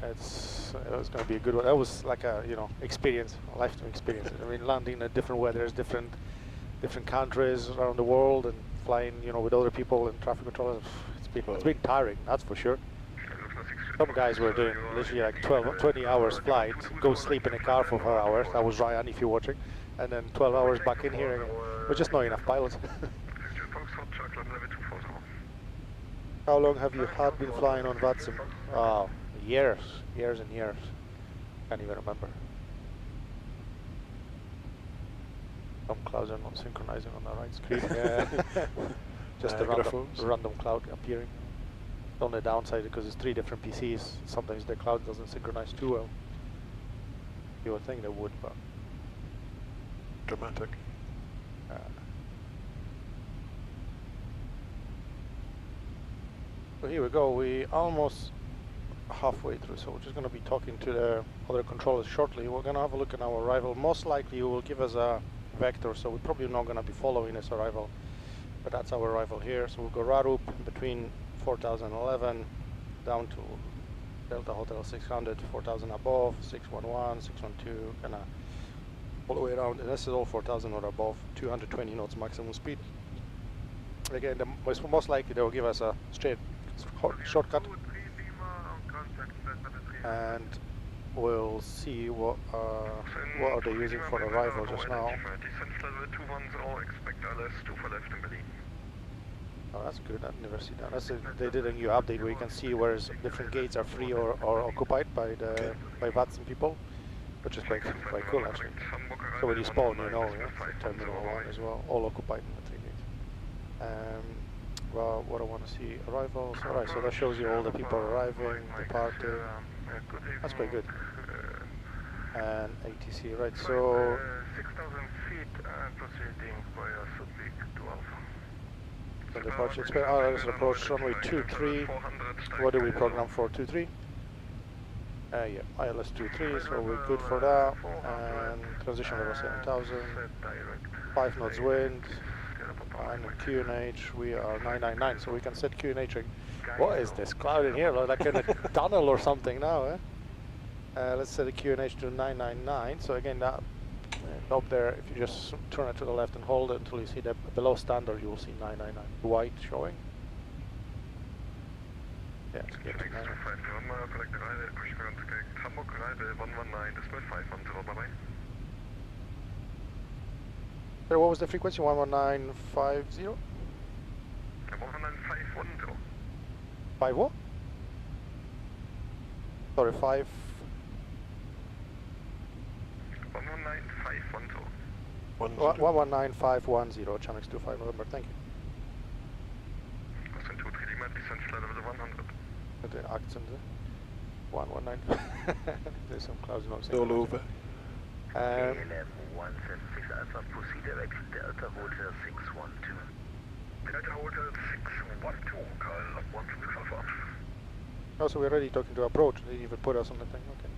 It's going to be a good one. That was like a experience, a lifetime experience. I mean, landing in different weathers, different countries around the world, and flying, with other people and traffic controllers. It's been tiring, that's for sure. Some guys were doing literally like 20 hours flight, go sleep in a car for 4 hours. That was Ryan, if you're watching, and then 12 hours back in here again. We're just not enough pilots. How long have you been flying on VATSIM? Oh, years and years. Can't even remember. Some clouds are not synchronizing on the right screen. Yeah. Just a random cloud appearing. On the downside, because it's 3 different PCs, sometimes the cloud doesn't synchronize too well. You would think they would, but dramatic. So here we go. We almost halfway through, so we're just going to be talking to the other controllers shortly. We're going to have a look at our arrival. Most likely, you will give us a vector, so we're probably not going to be following this arrival, but that's our arrival here. So we'll go RARUP between 4011 down to Delta Hotel 600, 4000 above, 611, 612, kind of all the way around, and this is all 4,000 or above, 220 knots maximum speed. Again, most likely they will give us a straight shortcut, and we'll see what are they using for arrival just now. Oh, that's good. I've never seen that. They did a new update where you can see where different gates are free or occupied by VATSIM people, which is quite cool actually. So when you spawn, you know, yeah, Terminal 1 as well, all occupied in the 3 gates. Well, what I want to see, arrivals. Alright, so that shows you all the people arriving, departing. That's quite good. And ATC, right? So 6,000 feet proceeding via SUKIP 12. the departure expect. Oh, there's an approach runway 23. What do we program for 23? Yeah, ILS 23, so we're good for that. And transition level 7,000. 5 knots wind. And QNH, we are 999, so we can set QNH. What is this cloud in here? Like in a tunnel or something now, eh? Let's set the QNH to 999. So again, that knob there, if you just turn it to the left and hold it until you see that below standard, you will see 999 white showing. Yeah, it's good. So what was the frequency? 11950? 119,510. 5 what? Sorry, 5. 119,510. 119510, Channels 25 November, thank you. Austin 23 Lima, descent level 100. The accent, 119. There's some clouds not All over. KLM 176 Alpha, proceed direct Delta Hotel 612. Delta Hotel 612, Karl, 176 Alpha. Oh, so we're already talking to approach, they didn't even put us on the thing, okay.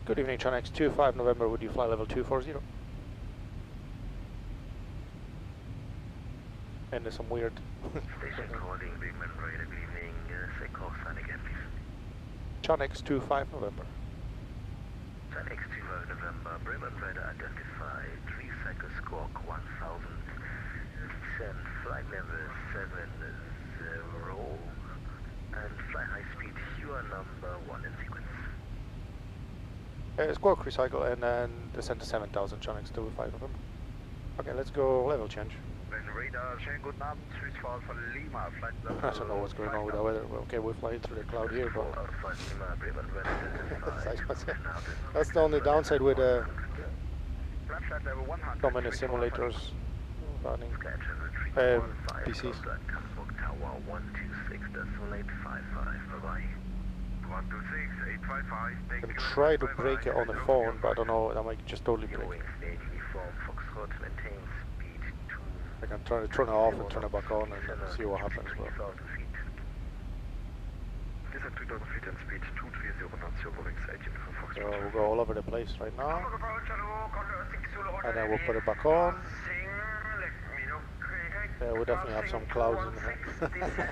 Good evening, Channels 25 November, would you fly level 240? And there's some weird... Station calling, Bremen, right, good evening, say Callsign again, please. Channels 25 November. Channels 25 November, Bremen, radar identified, 3 cycle squawk 1000, descend, flight level 70, and fly high speed, you are number 1 in sequence. Squawk recycle and then descend to 7,000, Channels 25 November. Okay, let's go level change. Radar, schönen guten Abend, Südfall von Lima, flight level. I don't know what's going on with the weather. Well, okay, we're flying through the cloud here, but that's the only downside with so many simulators running. PCs. I can try to break it on the phone, but I don't know, that might just totally break. I can turn it off and turn it back on and see what happens. Well. So we'll go all over the place right now, and then we'll put it back on. Yeah, we'll definitely have some clouds in here.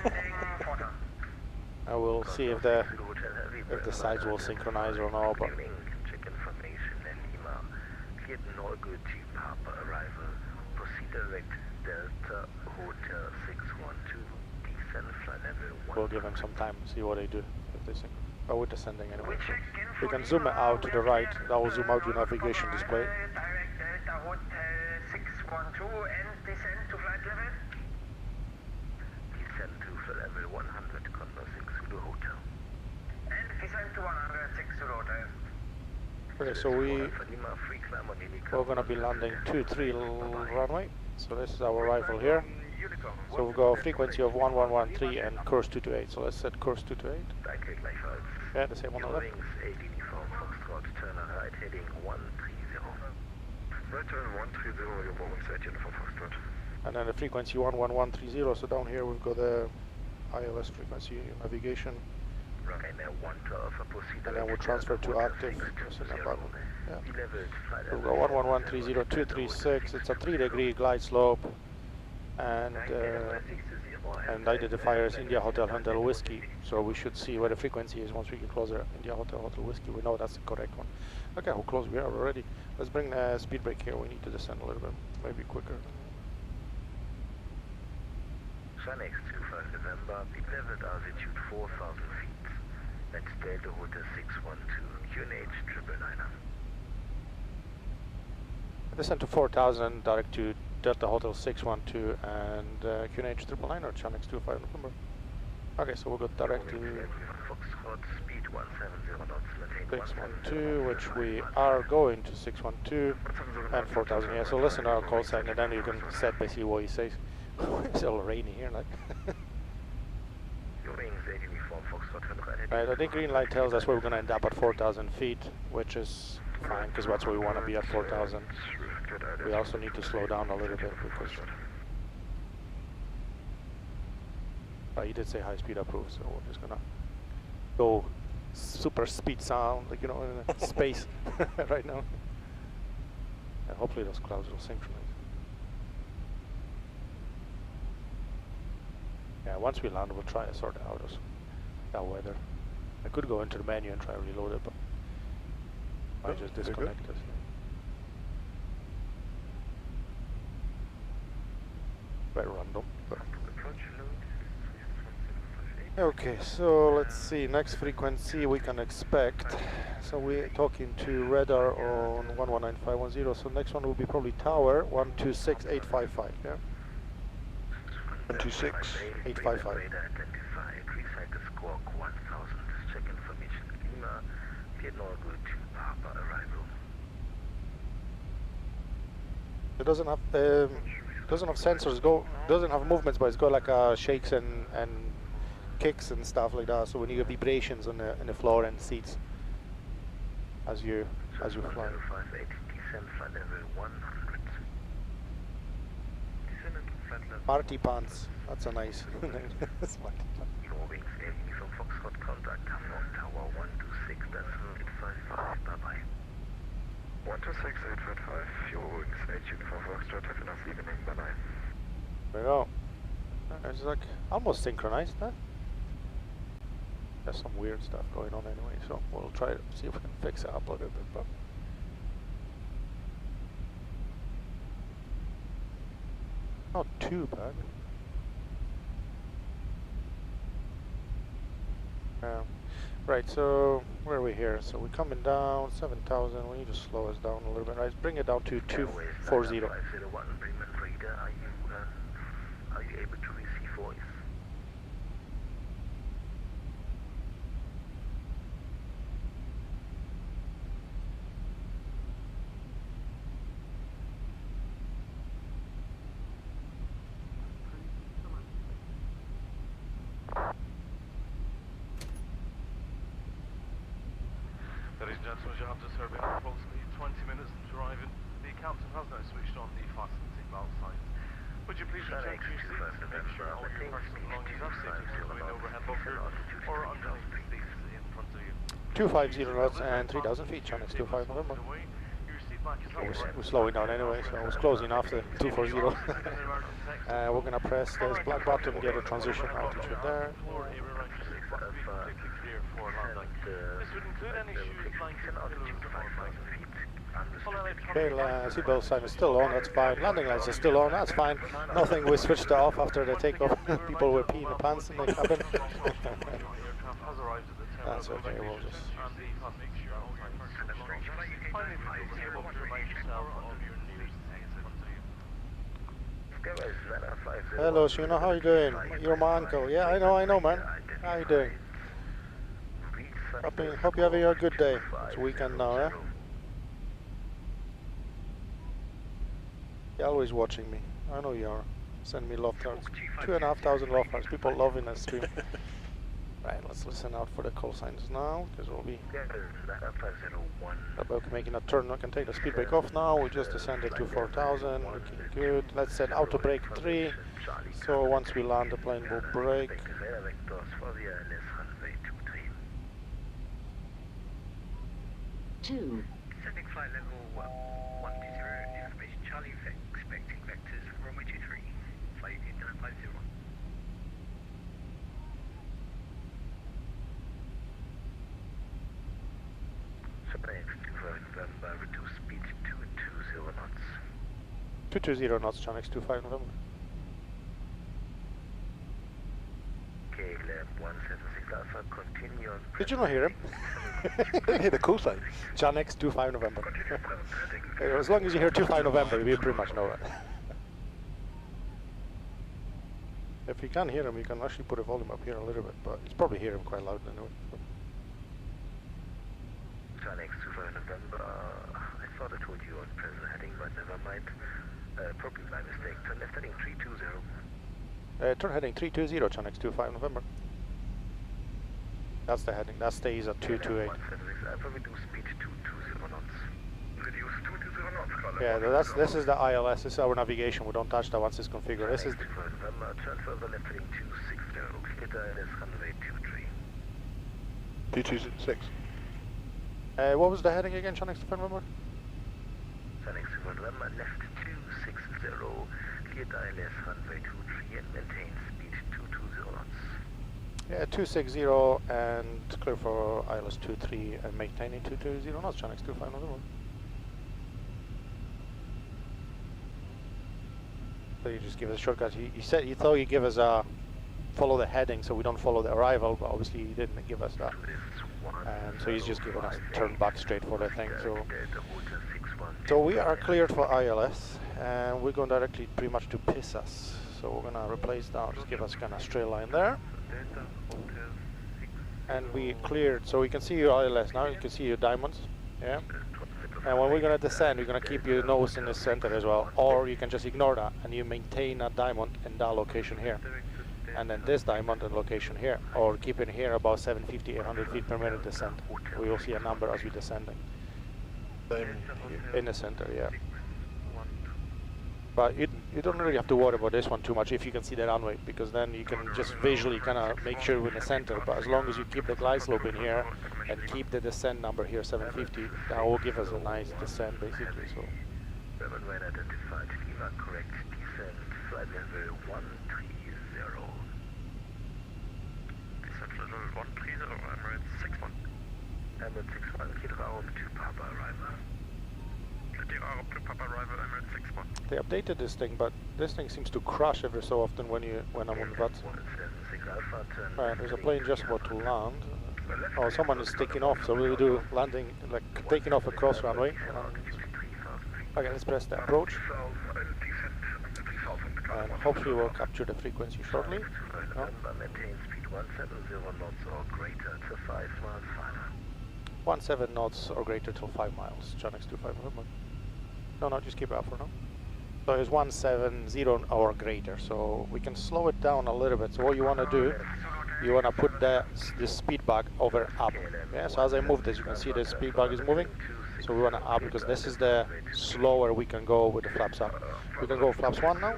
And we'll see if the sides will synchronize or not. But Delta Hotel 612, descend flight level 1. We'll give them some time to see what they do if they sync. Oh, we're descending anyway. We can zoom it out to the right. That will zoom out your navigation display. Direct Delta Hotel 612 and descend to flight level. Descend to flight level 100, Condor 6 Zulu Hotel. And descend to 106 Zulu Hotel. Okay, so we're going to be landing 23 runway. So this is our arrival here. So we've got a frequency of 1113 and course 228. So let's set course 228. Yeah, the same on the left. And then the frequency 11130. So down here we've got the ILS frequency navigation. And then we'll transfer to active. Yeah. We've got 11130236. It's a 3-degree glide slope. and identifier is India Hotel Whiskey. So we should see where the frequency is once we get closer. India Hotel Whiskey, we know that's the correct one. Okay, how close we are already. Let's bring the speed brake here. We need to descend a little bit, maybe quicker. Sunx 25 November, be leveled altitude 4,000 feet. That's Delta Hotel 612, QNH 999. Descend to 4,000, direct to Delta Hotel 612 and QNH 999 or Sunx 25 November. Okay, so we'll go direct to Foxtrot, speed 170 knots, maintain 612, which we are going to 612 and 4,000. Yeah, so listen to our call sign and then you can set basically what he says. It's all rainy here, like. Right, I think green light tells us we're going to end up at 4,000 feet, which is fine because that's where we want to be at 4,000. We also need to slow down a little bit because he did say high speed approved, so we're just gonna go super speed sound, like, you know, in space right now. And hopefully those clouds will synchronize. Yeah, once we land, we'll try to sort out that weather. I could go into the menu and try to reload it, but I just disconnect this. Very random. But. Okay, so let's see, next frequency we can expect. So we're talking to radar on 119510, so next one will be probably tower 126855, yeah? 126.855. It doesn't have sensors, doesn't have movements, but it's got like shakes and kicks and stuff like that. So when you get vibrations on the floor and seats as you fly. Party pants. That's a nice name. That's Party pants. 126.855, your wings 8 uniform Foxtrot, have a nice evening, bye bye. There we go. It's like almost synchronized, huh? There's some weird stuff going on anyway, so we'll try to see if we can fix it up a little bit. But not too bad. Right, so where are we here? So we're coming down 7,000. We need to slow us down a little bit. Right, bring it down to 240. 501 Bremen Reader, are you able to receive voice? Ladies and gentlemen, you have to serve approximately 20 minutes into arriving. The captain has now switched on the fasten seatbelt signs. Would you please return to your seats and make sure all your personal belongings are safely stowed in overhead locker or underneath the seats in front of you. 250 knots and 3,000 feet, Sunx 25 November. We're slowing down anyway, so I was closing after 240. We're gonna press this black button, get a transition altitude there. This would include any shoes, blankets, pillows, or Okay, seatbelt sign is still on, that's fine. Landing lights are still on, that's fine. Nothing, we switched it off after the takeoff. People were peeing their pants in the cabin. That's okay, we'll just... Hello, Shuna, how you doing? You're my uncle. Yeah, I know, man. How you doing? Hope you're having a good day. It's weekend now, eh? You're always watching me. I know you are. Send me love cards. 2,500 love cards. People loving that stream. Right, let's listen out for the call signs now, because we'll be about making a turn. I can take the speed brake off now. We just descended to 4,000. Looking good. Let's set auto brake 3. So once we land, the plane will brake. 2. Descending flight level 120, information Charlie, expecting vectors runway 23. Flight 220 knots, Channel 25 November. Okay, lab 176 Alpha, continue on. Did you not hear him? Didn't hear the call sign. Channel 25 November. As long as you hear 25 November, you pretty much know that. If you can't hear him, you can actually put the volume up here a little bit, but you probably hear him quite loud anyway. Channel 25 November, I thought I told you on present heading, but never mind. Probably my mistake. Turn left heading 320. Turn heading 320, Channel 25 November. That's the heading. That stays at 228. I'll probably do speed 220 knots. Reduce 220 knots, Karl. Yeah, this is the ILS. This is our navigation. We don't touch that once it's configured. This is. November, turn further left heading 260. Clear is runway 23. 226. What was the heading again, Channel 25 November? Channel 25 November, left 260. Clear ILS runway 23 and maintain speed 220 knots. Yeah, 260 and clear for ILS 23 and maintaining 220 knots, Channel 25 November. So you just give us a shortcut. He said he thought he'd give us a follow the heading, so we don't follow the arrival, but obviously he didn't give us that. So he's just giving us turn back straight for the thing. So we are cleared for ILS, and we're going directly pretty much to Pisas. So we're gonna replace that. Just give us kind of straight line there. And we cleared, so we can see your ILS now. You can see your diamonds. Yeah. And when we're gonna descend, we're gonna keep your nose in the center as well, or you can just ignore that and you maintain a diamond in that location here, and then this diamond in location here, or keep it here about 750, 800 feet per minute descent. We will see a number as we descending. In the center, yeah. But you don't really have to worry about this one too much if you can see the runway, because then you can just visually kind of make sure we're in the center. But as long as you keep the glide slope in here and keep the descent number here 750, that will give us a nice descent basically. So. Bremen identified, Lima correct descent, flight level 130. Descent level 130, Emirates 61. Emirates 61, clear RARUP to Papa arrival. Clear RARUP to Papa arrival, Emirates 61. They updated this thing, but this thing seems to crash every so often when I'm on VATSIM. Right, there's a plane just about to land. Oh, someone is taking off, so we'll do landing, like taking off across runway. Okay, let's press the approach. And hopefully we'll capture the frequency shortly. No? Maintain speed 170 knots or greater to 5 miles final. 17 knots or greater till 5 miles. Channel 25 November. No, just keep it up for now. So it's 170 or greater, so we can slow it down a little bit. So what you want to do, you want to put the speed bag over up. Yeah, so as I move this, you can see the speed bag is moving. So we want to up because this is the slower we can go with the flaps up. We can go flaps 1 now,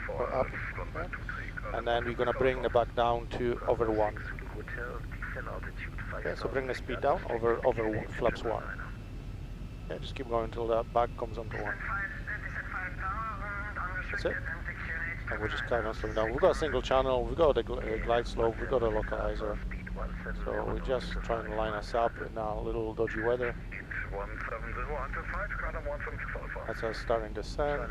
or up, okay. And then we're going to bring the back down to over 1. Okay, so bring the speed down over flaps 1. Yeah, just keep going until that back comes onto 1. That's it. And we'll just carry on slowing down. We've got a single channel, we've got the glide slope, we've got a localizer. So we just trying to line us up in a little dodgy weather. That's us starting descent.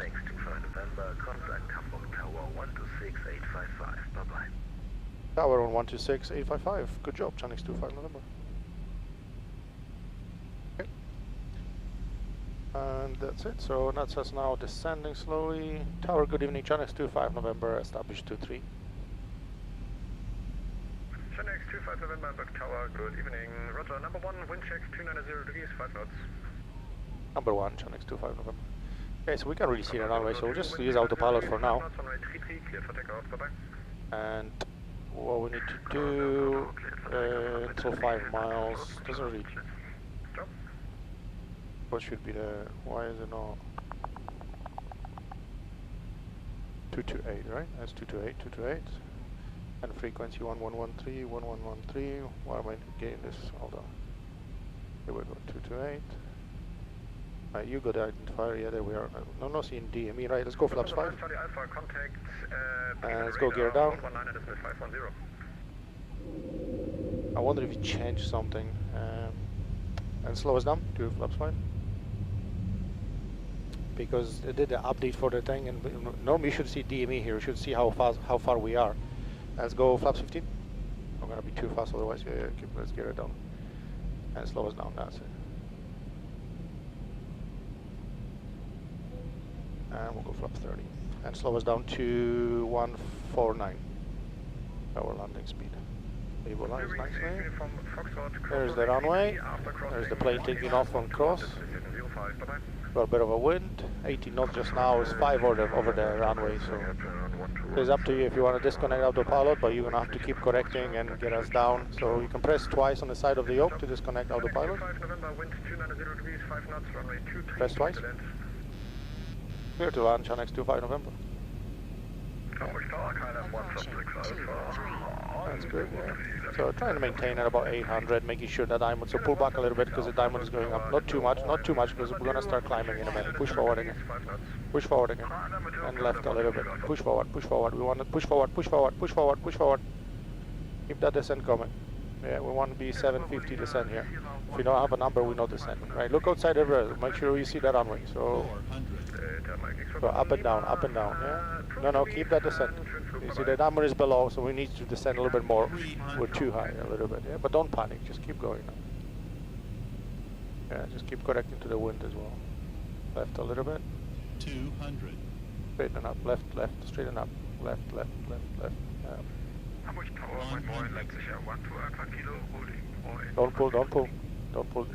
Tower on 126.855. Good job, Channel 25 November. Okay. And that's it. So that's us now descending slowly. Tower, good evening. Channel 25 November, established 23. Channel 25 November, Tower, good evening. Roger, number 1, wind check 290 degrees, 5 knots. Number 1, Channel 25 November. Okay, so we can't really see the runway, so we'll just use autopilot for now. And what we need to do until 5 miles doesn't really. What should be the? Why is it not? 228, right? That's 228, 228. And frequency 1113, 1113. Why am I getting this? Hold on. Here we go, 228. Right, you got the identifier, yeah, there we are. No, seeing DME, right, let's go flaps 5. And let's go gear down. I wonder if you changed something. And slow us down to flaps 5. because they did the update for the thing, and normally you should see DME here. You should see how far we are. Let's go flaps 15. I'm gonna be too fast otherwise. Yeah, let's get it down and slow us down. That's it. And we'll go flaps 30 and slow us down to 149. Our landing speed. Stabilize nicely. There's the runway. There's the plane taking off on cross. Got a bit of a wind. 80 knots just now is 5 over the runway, so it's up to you if you want to disconnect autopilot, but you're going to have to keep correcting and get us down. So you can press twice on the side of the yoke to disconnect autopilot. Press twice. Clear to launch on X25 November. That's good, yeah. So trying to maintain at about 800, making sure that diamond, so pull back a little bit because the diamond is going up. Not too much because we're going to start climbing in a minute. Push forward again. Push forward again. And left a little bit. Push forward, push forward. We want to push forward, push forward, push forward, push forward. Keep that descent coming. Yeah, we want to be 750 descent here. If we don't have a number, we know descent. Right, look outside everywhere. Make sure you see that runway. So go up and down, yeah? No, keep that descent. You see the number is below, so we need to descend a little bit more. We're too high a little bit, yeah? But don't panic, just keep going now. Yeah, just keep correcting to the wind as well. Left a little bit. 200. Straighten up, left, straighten up. Left. Yeah. How much power on my Leipziger 1 kilo holding? Don't pull.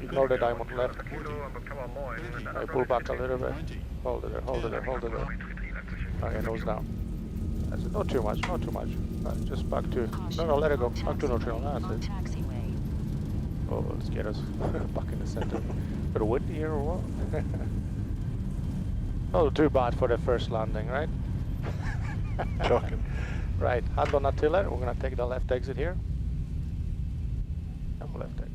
Ignore the diamond left. I pull back a little bit. Hold it there. Okay, nose down. That's it. Not too much. Right, just back to... No, let it go. Back to neutral. That's it. Oh, let's get us back in the center. Bit of wind here or what? Not too bad for the first landing, right? Shocking. Right, hand on that tiller. We're going to take the left exit here. And left exit.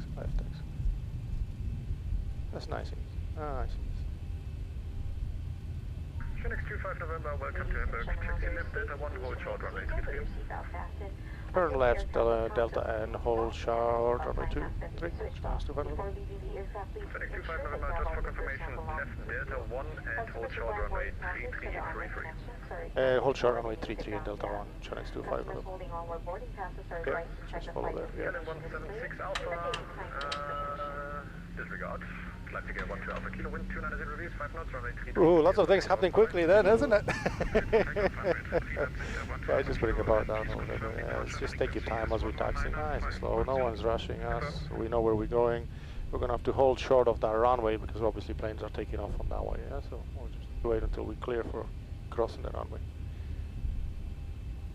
That's nice. Nice. Phoenix 25 November, welcome to Hamburg. Taxi left, Delta 1, hold short runway 33. Turn left, Delta N, hold short, runway 23. Chance to November. Phoenix 25 November, just for confirmation, left Delta 1 and hold short runway 33. Hold short runway 33 and Delta 1, Phoenix 25 November. Okay, just follow there, yeah. 176 Alpha, disregard. Leipzig 12 Alpha Kilo, wind 290 degrees, 5 knots, runway 33. Ooh, lots of things happening quickly then, isn't it? Yeah, just bring the bar down a little bit. Yeah, let's just take your time as we taxi. Nice and slow, no one's rushing us. We know where we're going. We're going to have to hold short of that runway because obviously planes are taking off from that way, yeah? So we'll just wait until we clear for crossing the runway.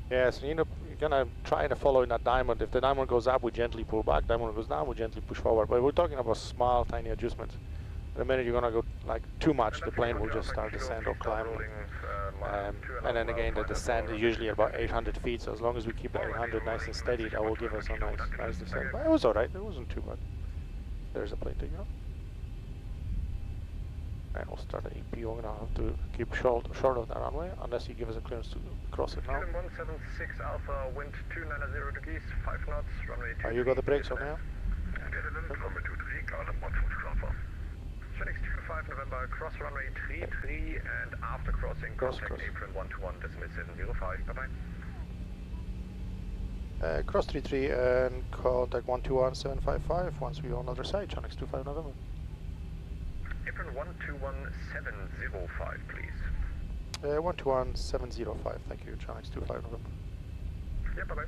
Yeah, so you're gonna try to follow in that diamond. If the diamond goes up, we gently pull back. Diamond goes down, we gently push forward. But we're talking about small, tiny adjustments. The minute you're gonna go like too much, the plane will just start descend or climb. And then again, the descent is usually about 800 feet. So as long as we keep the 800 nice and steady, that will give us a nice descent. But it was alright. It wasn't too bad. There's a plane taking off. And we'll start the EP. We're gonna have to keep short of that runway unless you give us a clearance to cross it now. 176 Alpha, wind 290 degrees, 5 knots, runway 23. You got the brakes on now? Runway 23, Karl, 150 Alpha. Phoenix 25 November, cross runway 33 and after crossing, contact apron 121, decimal 705, bye-bye. Cross 33 and contact 121755 once we're on the other side, Phoenix 25 November. Apron 121705, please. 121705, thank you, Phoenix 25 November. Yeah, bye-bye.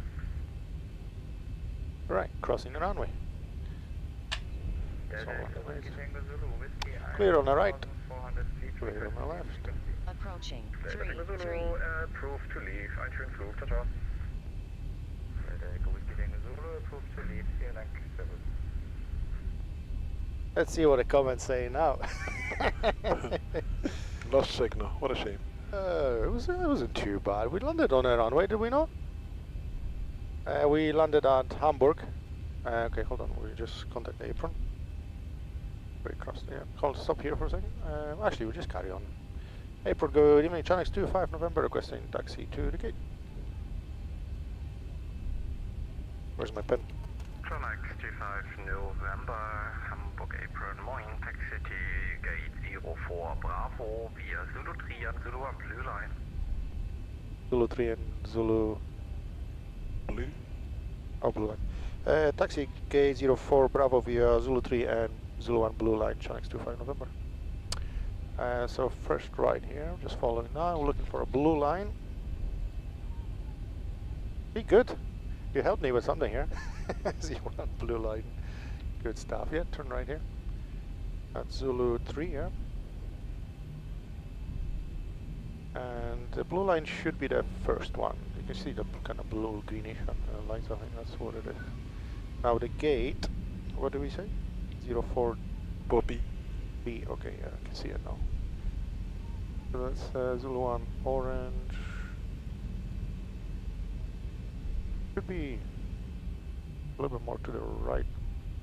Right, crossing the runway. Clear on the right. Clear on the left. Approaching. 3. Proof to leave. Einführen Flug. Ciao. Let's see what the comments say now. Lost signal. What a shame. It wasn't too bad. We landed on a runway, did we not? We landed at Hamburg. Okay, hold on. We just contact the apron. We crossed. Yeah, call stop here for a second. Actually, we'll just carry on. Apron, good evening. Phoenix 25 November requesting taxi to the gate. Where's my pen? Phoenix 25 November, Hamburg. Hamburg Apron, moin, taxi to gate 04 Bravo via Zulu 3 and Zulu 1 blue line. Zulu 3 and Zulu... Blue? Oh, blue line. Taxi gate 04 Bravo via Zulu 3 and Zulu 1 blue line, Channel 25 November. So first right here, just following now, we're looking for a blue line. Be good. You helped me with something here. Z1 blue line. Good stuff. Yeah, turn right here. That's Zulu 3, yeah. And the blue line should be the first one. You can see the kind of blue greenish lines, I think that's what it is. Now the gate, what do we say? 04 Bobby. B, okay, yeah, I can see it now. So that's Zulu 1 orange. Should be a little bit more to the right.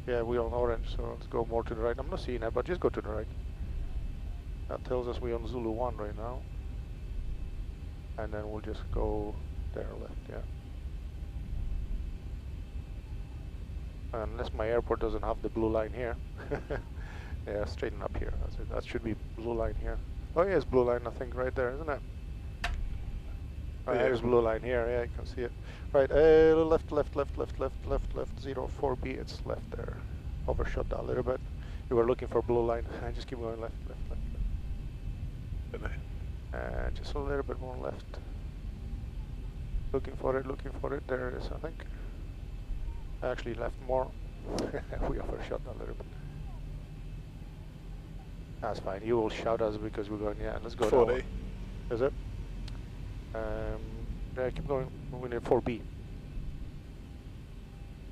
Yeah, we're on orange, so let's go more to the right. I'm not seeing it, but just go to the right. That tells us we're on Zulu 1 right now. And then we'll just go there left, yeah. Unless my airport doesn't have the blue line here. Yeah, straighten up here. That's it. That should be blue line here. Oh yeah, it's blue line, I think, right there, isn't it? Oh, yeah, there's blue line here, yeah, you can see it. Right, left, 04B, it's left there. Overshot that a little bit. You were looking for blue line. Just keep going left. Just a little bit more left. Looking for it, there it is, I think. Actually left more. We overshot a little bit. That's fine, you will shout us because we're going, yeah, let's go 40. Is it? Yeah, keep going, we need 4B.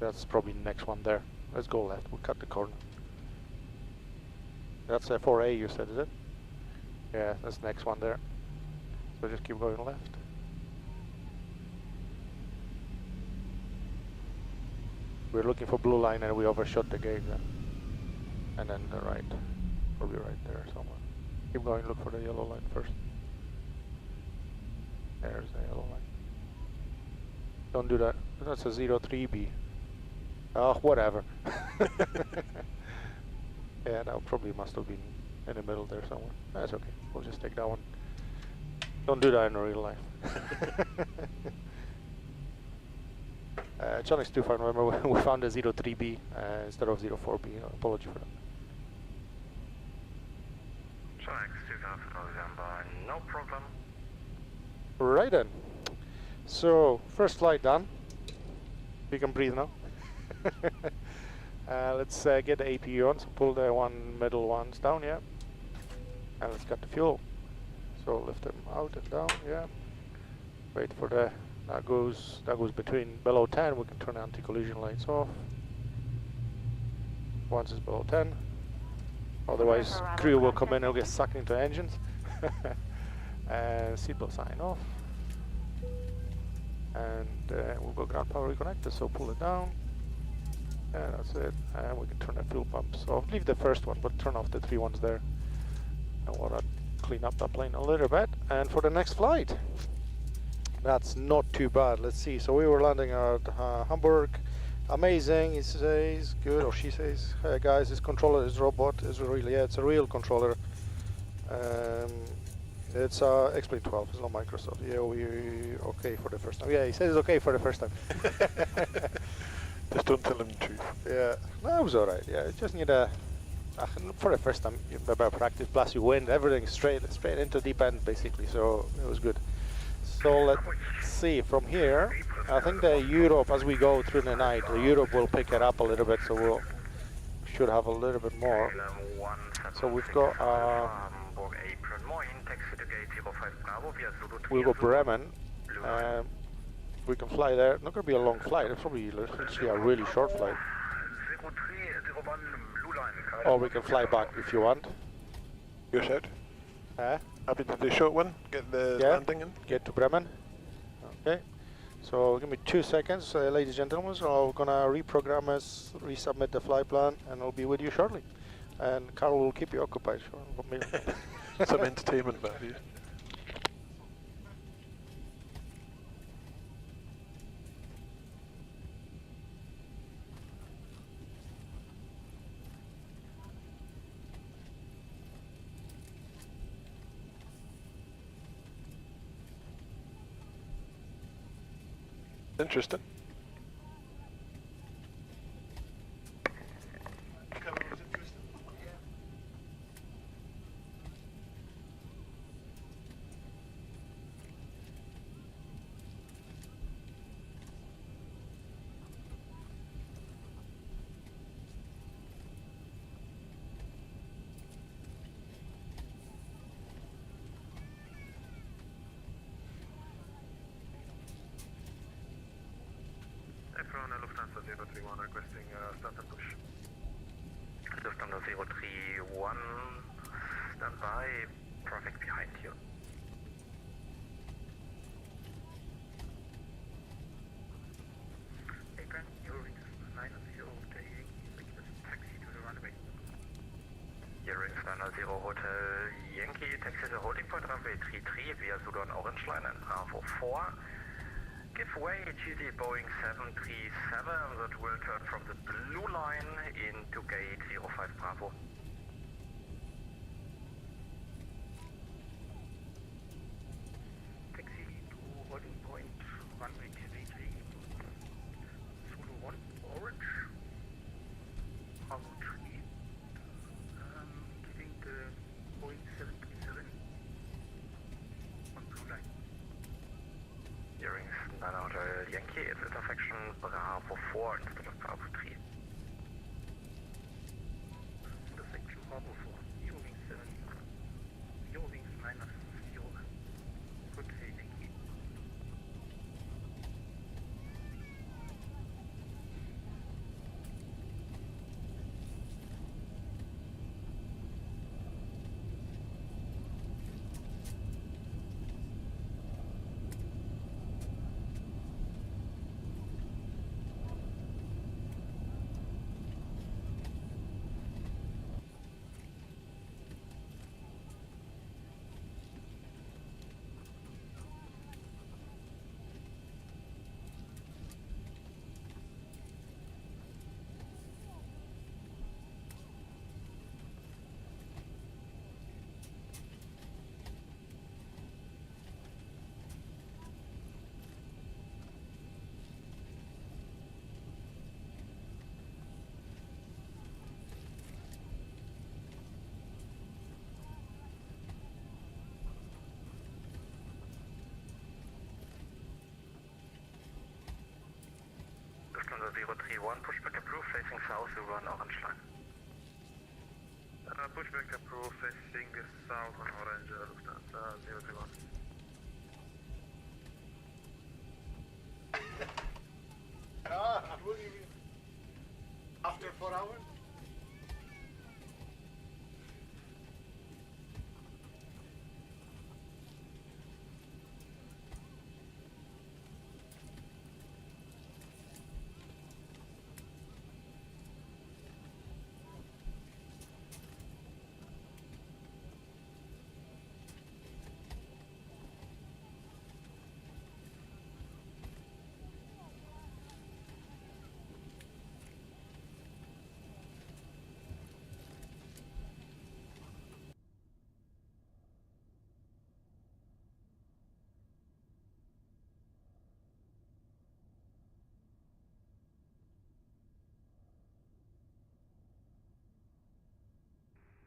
That's probably the next one there. Let's go left, we'll cut the corner. That's 4A you said, is it? Yeah, that's the next one there. So just keep going left. We're looking for blue line and we overshot the gate then. And then the right. Probably right there somewhere. Keep going, look for the yellow line first. There's the yellow line. Don't do that. That's a 03B. Oh, whatever. Yeah, that probably must have been in the middle there somewhere. That's okay. We'll just take that one. Don't do that in real life. Channel 25 November, we found a 03B instead of 04B. Apology for that. Channel 25 November, no problem. Right then. So, first flight done. We can breathe now. Let's get the APU on, so pull the one middle ones down, yeah. And let's cut the fuel. So lift them out and down, yeah. Wait for the, that goes between below 10, we can turn the anti-collision lights off. Once it's below 10. Otherwise, crew will come in and get sucked into engines. And seatbelt sign off. And we'll go ground power reconnector, so pull it down. And that's it. And we can turn the fuel pumps off. Leave the first one, but turn off the 3 ones there. And we'll clean up that plane a little bit. And for the next flight, that's not too bad. Let's see. So we were landing at Hamburg. Amazing, he says. Good, or she says. Hey guys, this controller, this robot is really, yeah, it's a real controller. It's X-Plane 12, it's not Microsoft. Yeah, we okay for the first time. Yeah, he says it's okay for the first time. Just don't tell him the truth. Yeah, no, it was alright. Yeah, you just need a for the first time, you better practice. Plus, you win everything straight into deep end, basically. So it was good. So let's see from here. I think the Europe, as we go through the night, the Europe will pick it up a little bit. So we'll should have a little bit more. So we've got. We'll go Bremen. We can fly there. Not going to be a long flight. It's probably literally a really short flight. Or we can fly back if you want. Your side. Happy to do the short one. Get the landing in. Get to Bremen. Okay. So give me 2 seconds, ladies and gentlemen. So I'm gonna reprogram us, resubmit the flight plan, and I'll be with you shortly. And Karl will keep you occupied. Some entertainment value. Interesting. Lufthansa 031 requesting start and push. Lufthansa 031, stand by, traffic behind you. Adrian, Eurowings 90, taking request taxi to the runway. Eurowings 90 Hotel Yankee, taxi to holding point runway 33 via Sudan Orange Line and Bravo 4. Give way to the Boeing 737 that will turn from the blue line into gate 05 Bravo. Taxi to holding point runway 33. Zulu 1 Orange. Bravo 3. Giving the Boeing 737 on blue line. Hearing Hotel Yankee, it's intersection Bravo 4 instead of Bravo 3. Intersection Bravo 4, Eurowings 7, Eurowings -0, Hotel Yankee. Lufthansa 031, pushback approved, facing south, you run orange line. Pushback approved, facing south on orange, Lufthansa 031. After 4 hours?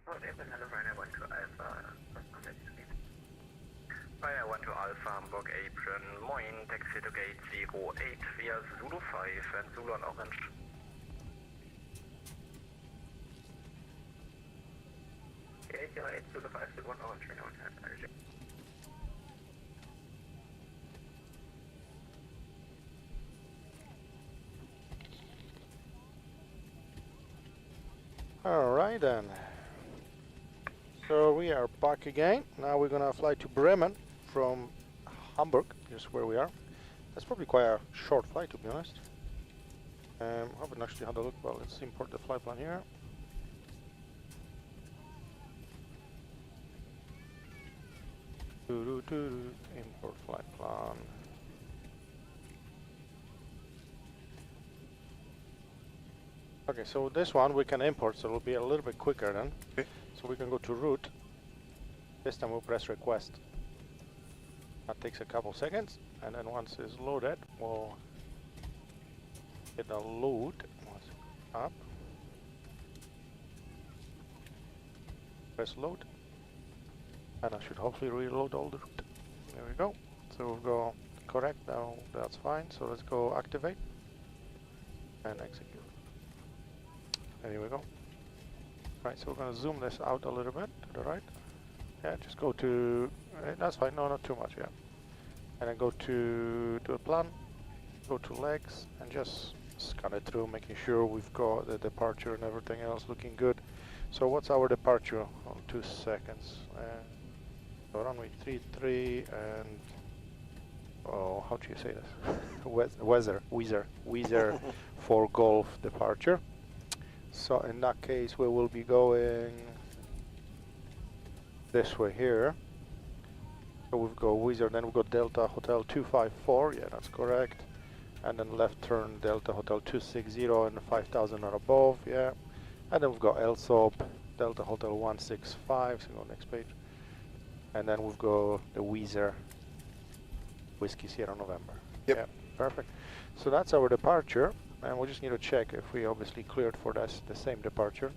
Ryanair 1 to Alpha, Ryanair 1 to Alpha, Hamburg Apron, Moin, taxi to gate 08 via Zulu 5 and Zulu on orange. Gate 08, Zulu 5, Zulu on orange, right now, energy. Alright then. So we are back again. Now we're gonna fly to Bremen from Hamburg, just where we are. That's probably quite a short flight, to be honest. I haven't actually had a look. Well, let's import the flight plan here. Import flight plan. Okay, so this one we can import, so it'll be a little bit quicker then. Okay. So we can go to route. This time we'll press request. That takes a couple seconds, and then once it's loaded, we'll Get a load. Up. Press load. And I should hopefully reload all the route. There we go. So we'll go correct now, that's fine. So let's go activate and execute. There we go. Right, so we're going to zoom this out a little bit to the right. Yeah, just go to, that's fine, no, not too much, yeah. And then go to a plan, go to legs, and just scan it through, making sure we've got the departure and everything else looking good. So what's our departure? Oh, 2 seconds. So runway 33 and, oh, how do you say this? Weather for Golf departure. So in that case we will be going this way here. So we've got Weather, then we've got Delta Hotel 254, yeah, that's correct. And then left turn Delta Hotel 260 and 5000 or above, yeah. And then we've got LSOP, Delta Hotel 165, so go next page. And then we've got the Weather Whiskey Sierra November. Yep. Yeah, perfect. So that's our departure, and we just need to check if we obviously cleared for this, the same departure.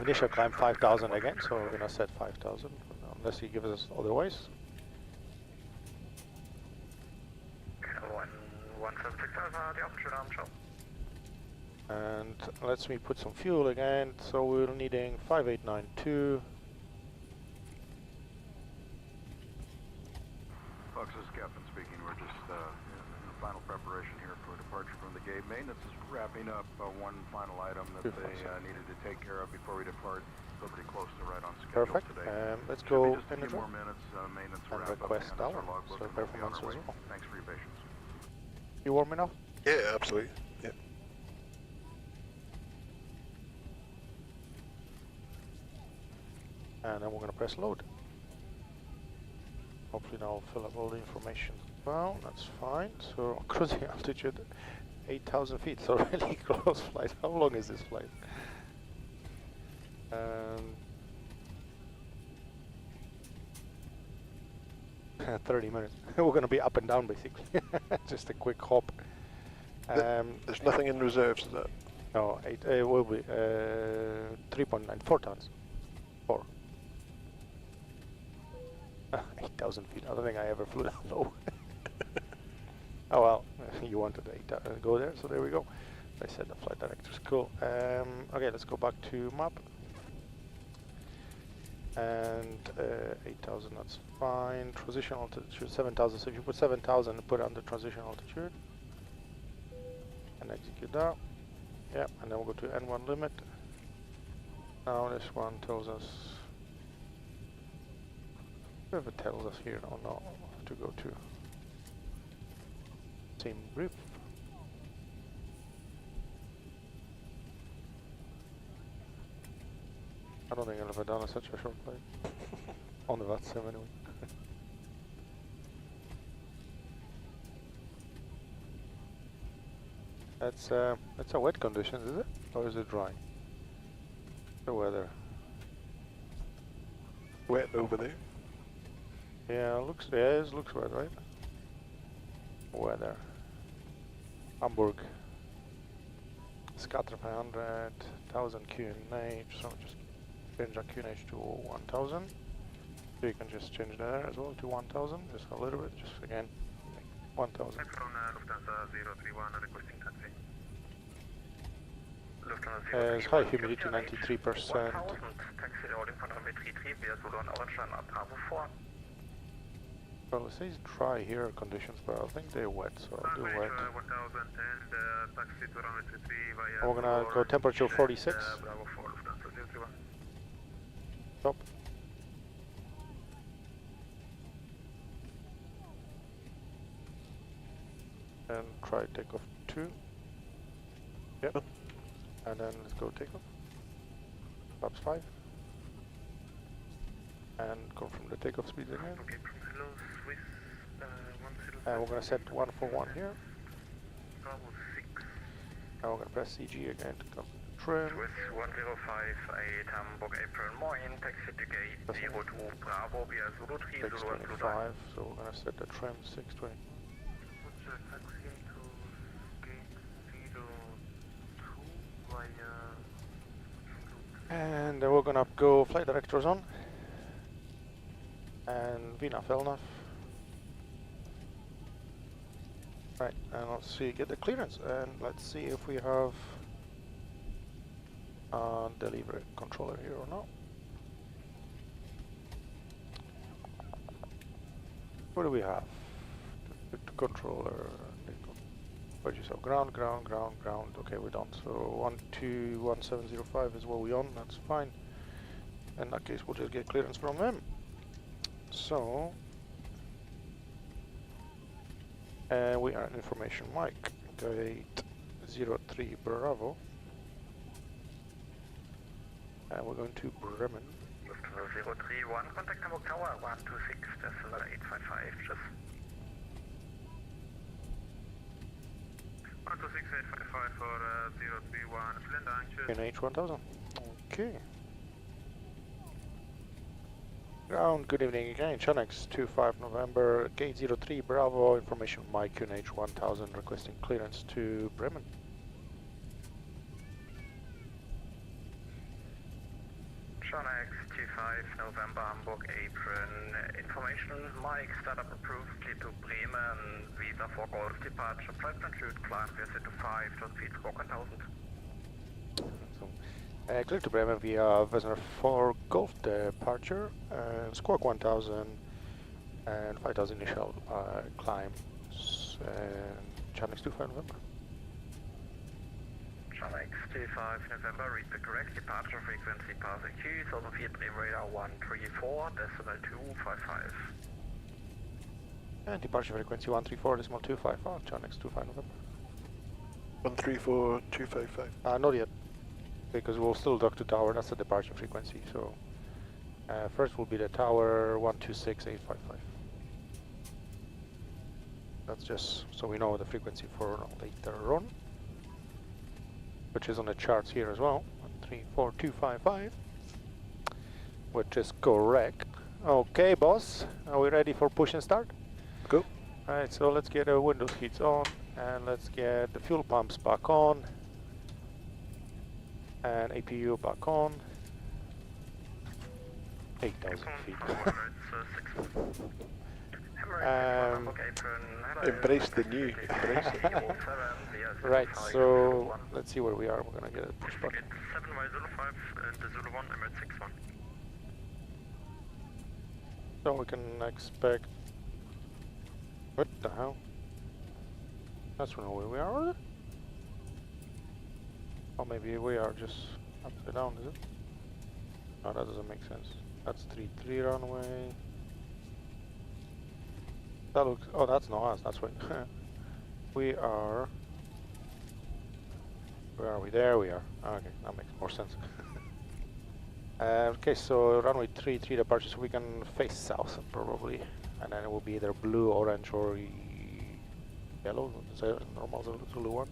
Initial climb 5000 again, so we're gonna set 5000, unless he gives us otherwise. 176 die schönen Abend, ciao. And let's me put some fuel again, so we're needing 5892. Fox, this is Captain speaking. We're just in the final preparation here for departure from the gate. Maintenance is wrapping up one final item that they needed to take care of before we depart. Still pretty close to right on schedule Perfect. today. Let's Should go be just a few more minutes. Maintenance will and wrap up request and our down, logbook so and we'll be on performance our as way. well. Thanks for your patience. You warm enough? Yeah, absolutely. Yeah. And then we're going to press load. Hopefully now I'll fill up all the information. Well, that's fine. So cruising altitude 8,000 feet, so really close flight. How long is this flight? 30 minutes. We're going to be up and down basically. Just a quick hop. There's nothing in reserves, is that? No, it will be 3.9, 4 tons. 4. 8,000 feet. I don't think I ever flew that low. Oh well, you wanted 8 go there, so there we go. I said the flight director's cool. Okay, let's go back to map. And 8,000, that's fine. Transition altitude 7,000. So if you put 7,000 and put it under transition altitude and execute that. Yeah, and then we'll go to N1 limit. Now this one tells us, whatever it tells us here. Oh no, I have to go to same brief. I don't think I've ever done such a short flight. On the VATSIM anyway. That's a wet conditions, is it? Or is it dry? The weather. Wet over there. Yeah, it looks wet, right? Weather. Hamburg. Scatter 500, 1000 QNH, so just change our QNH to 1000. So you can just change there as well to 1000, just a little bit, just again, 1000. Lufthansa 031 requesting taxi. It's high humidity, 93%. Taxi loading von runway 33 via Zulu und Auenstein ab Bravo 4. Well, it says dry here conditions, but I think they're wet, so I'll do wet. 1000 and taxi to runway 33 via We're gonna go temperature 46. Bravo 4 Lufthansa 031. Stop. And try takeoff 2. Yep. And then let's go takeoff. Flaps 5. And confirm the takeoff speed again. Okay, from hello Swiss 105. And we're gonna set 141 here. Bravo 6. Now we're gonna press CG again to come to trim. Swiss 105 Hamburg April morning, taxi to gate 02 Bravo via Zulu 3 Zulu and Zulu 625, so we're gonna set the trim 620. Taxi to gate And we're gonna go flight directors on. And VNAF, LNAF. Right, and let's see, get the clearance, and let's see if we have a delivery controller here or not. What do we have? The controller. What you saw? Ground. Okay, we're done. So 121705 is what we on. That's fine. In that case, we'll just get clearance from them. So. And we are in information mic, gate 03 Bravo, and we're going to Bremen. 031, contact Hamburg Tower 126, decimal 855, just. 126, 855 for 031, Flindern, in H1000. Okay. Ground, good evening again, Chanex 25 November, gate 03 Bravo, information Mike QNH 1000 requesting clearance to Bremen. Chanex 25 November Hamburg Apron, information Mike, startup approved, clear to Bremen, visa for Golf departure, flight plan shoot, climb via to 5, to feet squawk 1000. Clear to Bremen via Vesner 4 Golf departure, squawk 1000 and 5000 initial climb, and Chanex 25 November. Chanex 25 November, read the correct departure frequency passing Q, 1000 feet, Bremen radar 134, decimal 255. And departure frequency 134.255, Chanex 25 November. 134255. Not yet, because we'll still dock to tower, that's the departure frequency, so first will be the tower 126855. That's just so we know the frequency for later on, which is on the charts here as well, 134255, which is correct. Okay, boss, are we ready for push and start? Go. Alright, so let's get the windows heats on, and let's get the fuel pumps back on, and APU back on. 8,000 feet. Embrace the new. Embrace it. Right, so let's see where we are. We're gonna get a push button. 7Y05 and the Zulu 1, Emirates 61. So we can expect. What the hell? That's not where we are, is it? Or maybe we are just upside down, is it? No, that doesn't make sense. That's 33 runway. That looks. Oh, that's not us. That's right. We are. Where are we? There we are. Okay, that makes more sense. Okay, so runway 33 departure, so we can face south probably, and then it will be either blue, orange, or yellow. Normal Zulu 1.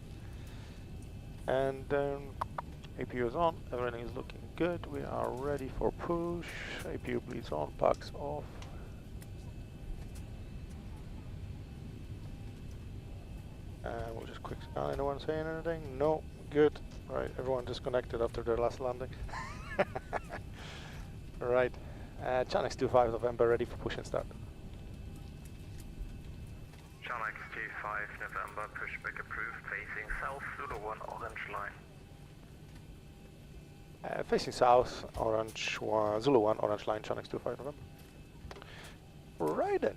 And APU is on. Everything is looking good. We are ready for push. APU bleeds on. Packs off. And we'll just quick scan. Anyone saying anything? No. Good. Right. Everyone disconnected after their last landing. Right. Chanex 25 November ready for push and start. Chanex 25 November, pushback approved, facing south, Zulu 1, orange line. Facing south, orange one, Zulu 1, orange line, Chanex 25 November. Right then.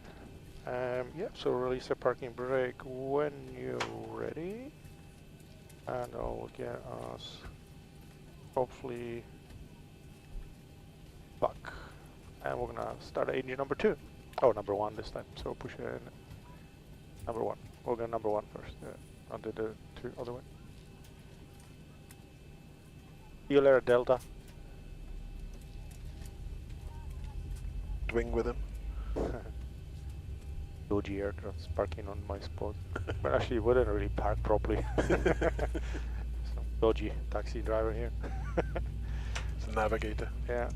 Yeah, so release the parking brake when you're ready. And I'll get us, hopefully, back. And we're gonna start at engine number 2. Oh, number 1 this time, so push it in. Number 1. We'll go number 1 first. I'll do the 2 other way. See you later, Delta. Swing with him. Dodgy aircrafts parking on my spot. But actually, it wouldn't really park properly. Some dodgy taxi driver here. It's a navigator. Yeah.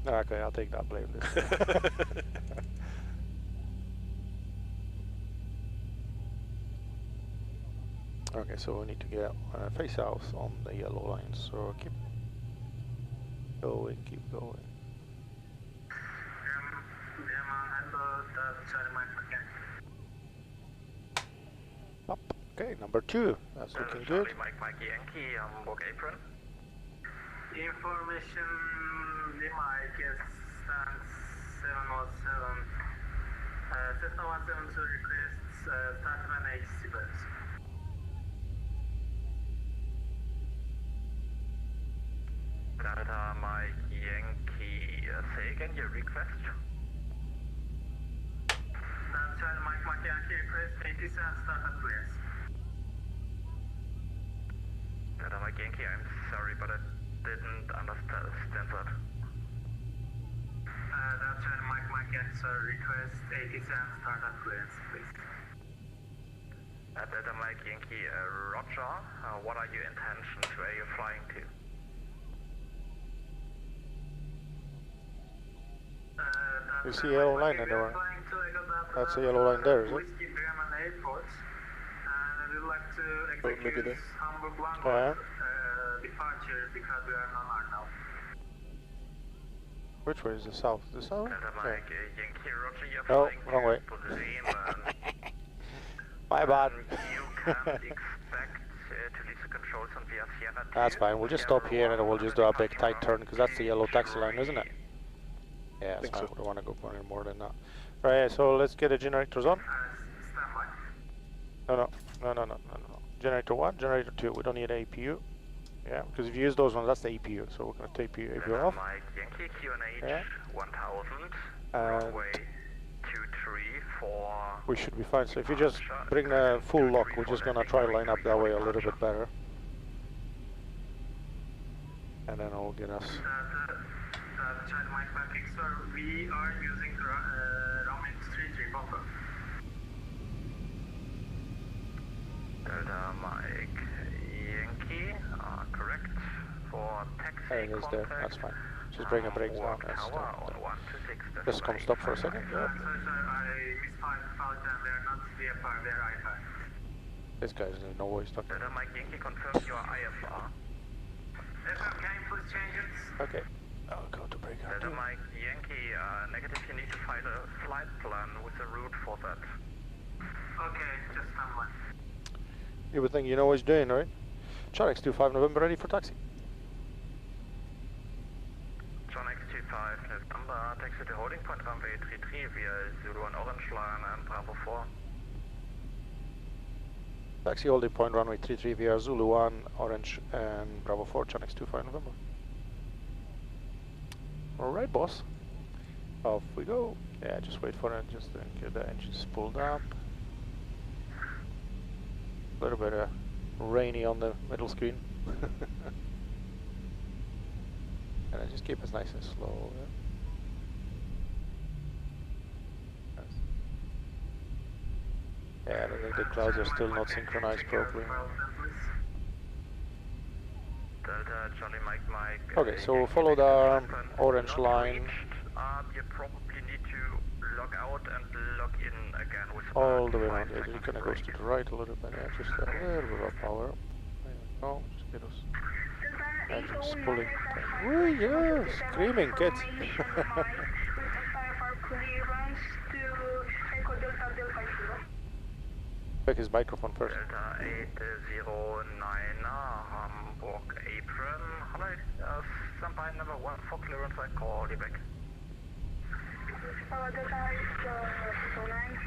Okay, I'll take that blame. Okay, so we need to get face south on the yellow line, so keep Going, keep going. Up. Okay, number 2. That's looking good. Mike Yankee, Hamburg apron. Information, Lima IKS 707. System 172 requests start run HC birds. Delta Mike Yankee, say again your request. Delta Mike Yankee request 87 startup clearance. Delta Mike Yankee, I'm sorry, but I didn't understand that. Delta Mike Yankee, sir, request 87 startup clearance, please. Delta Mike Yankee, Roger. What are your intentions? Where are you flying to? You see a yellow line in there? That's a yellow line there, is it? Whiskey Bremen Airport. And we'd like to maybe execute there. Hamburg Blanco Yeah. departure because we are non-armed now. Which way is the south? The south? Delta Yeah. Mike Yankee, Roger, you're Oh, flying wrong way. to Bremen. My bad. You can't expect to leave the controls on via Sierra 2. That's fine. We'll just stop here and then we'll just do a big tight turn because that's the yellow taxi line, isn't it? Yeah, that's Think fine. so. We don't want to go any more than that. Right, so let's get the generators on. Stand by. No. Generator 1, generator 2. We don't need APU. Yeah, because if you use those ones, that's the APU. So we're going to take APU off. Mike Yankee, QNH Yeah. 1000, And runway 234. we should be fine. So if you just bring the full lock, we're just going to try to line up that way a little bit better. And then it'll get us. Child Mike Patrick, sir, we are using Ramen 33 buffer. Delta Mike Yankee, correct. For taxi There it is there. That's fine. Just bring the brakes down and stop. Just come stop for a second. Yeah. Sir, I misfired and they are not VFR, they are IFR. This guy doesn't know what he's talking Delta about. Mike Yankee, confirm your IFR. FM, can you please change it? Okay. I'll go to breaker. Delta Mike Yankee, negative, you need to file a flight plan with a route for that. Okay, just stand by. You would think you know what he's doing, right? Charlie X25 November, ready for taxi. John X25 November, taxi to holding point runway 33 via Zulu and Orange line and Bravo 4. Taxi holding point runway 33 via Zulu 1, Orange and Bravo 4, John X25 November. Alright, boss. Off we go. Yeah, just wait for it, just to get the engines pulled up. A little bit rainy on the middle screen. And then just keep it nice and slow. Yeah, I think the clouds are still not synchronized properly. Delta Johnny Mike. Okay, so we'll follow the orange line You probably need to log out and log in again with all the way around. Yeah, it kind of goes to the right a little bit. Yeah, just a little bit of power. There we go. Just get us engines pulling. Woo, yeah, screaming kids. Back his microphone first. Delta 809 Hamburg apron. Hello, stand by number 1 for clearance. I call you back. Delta 809,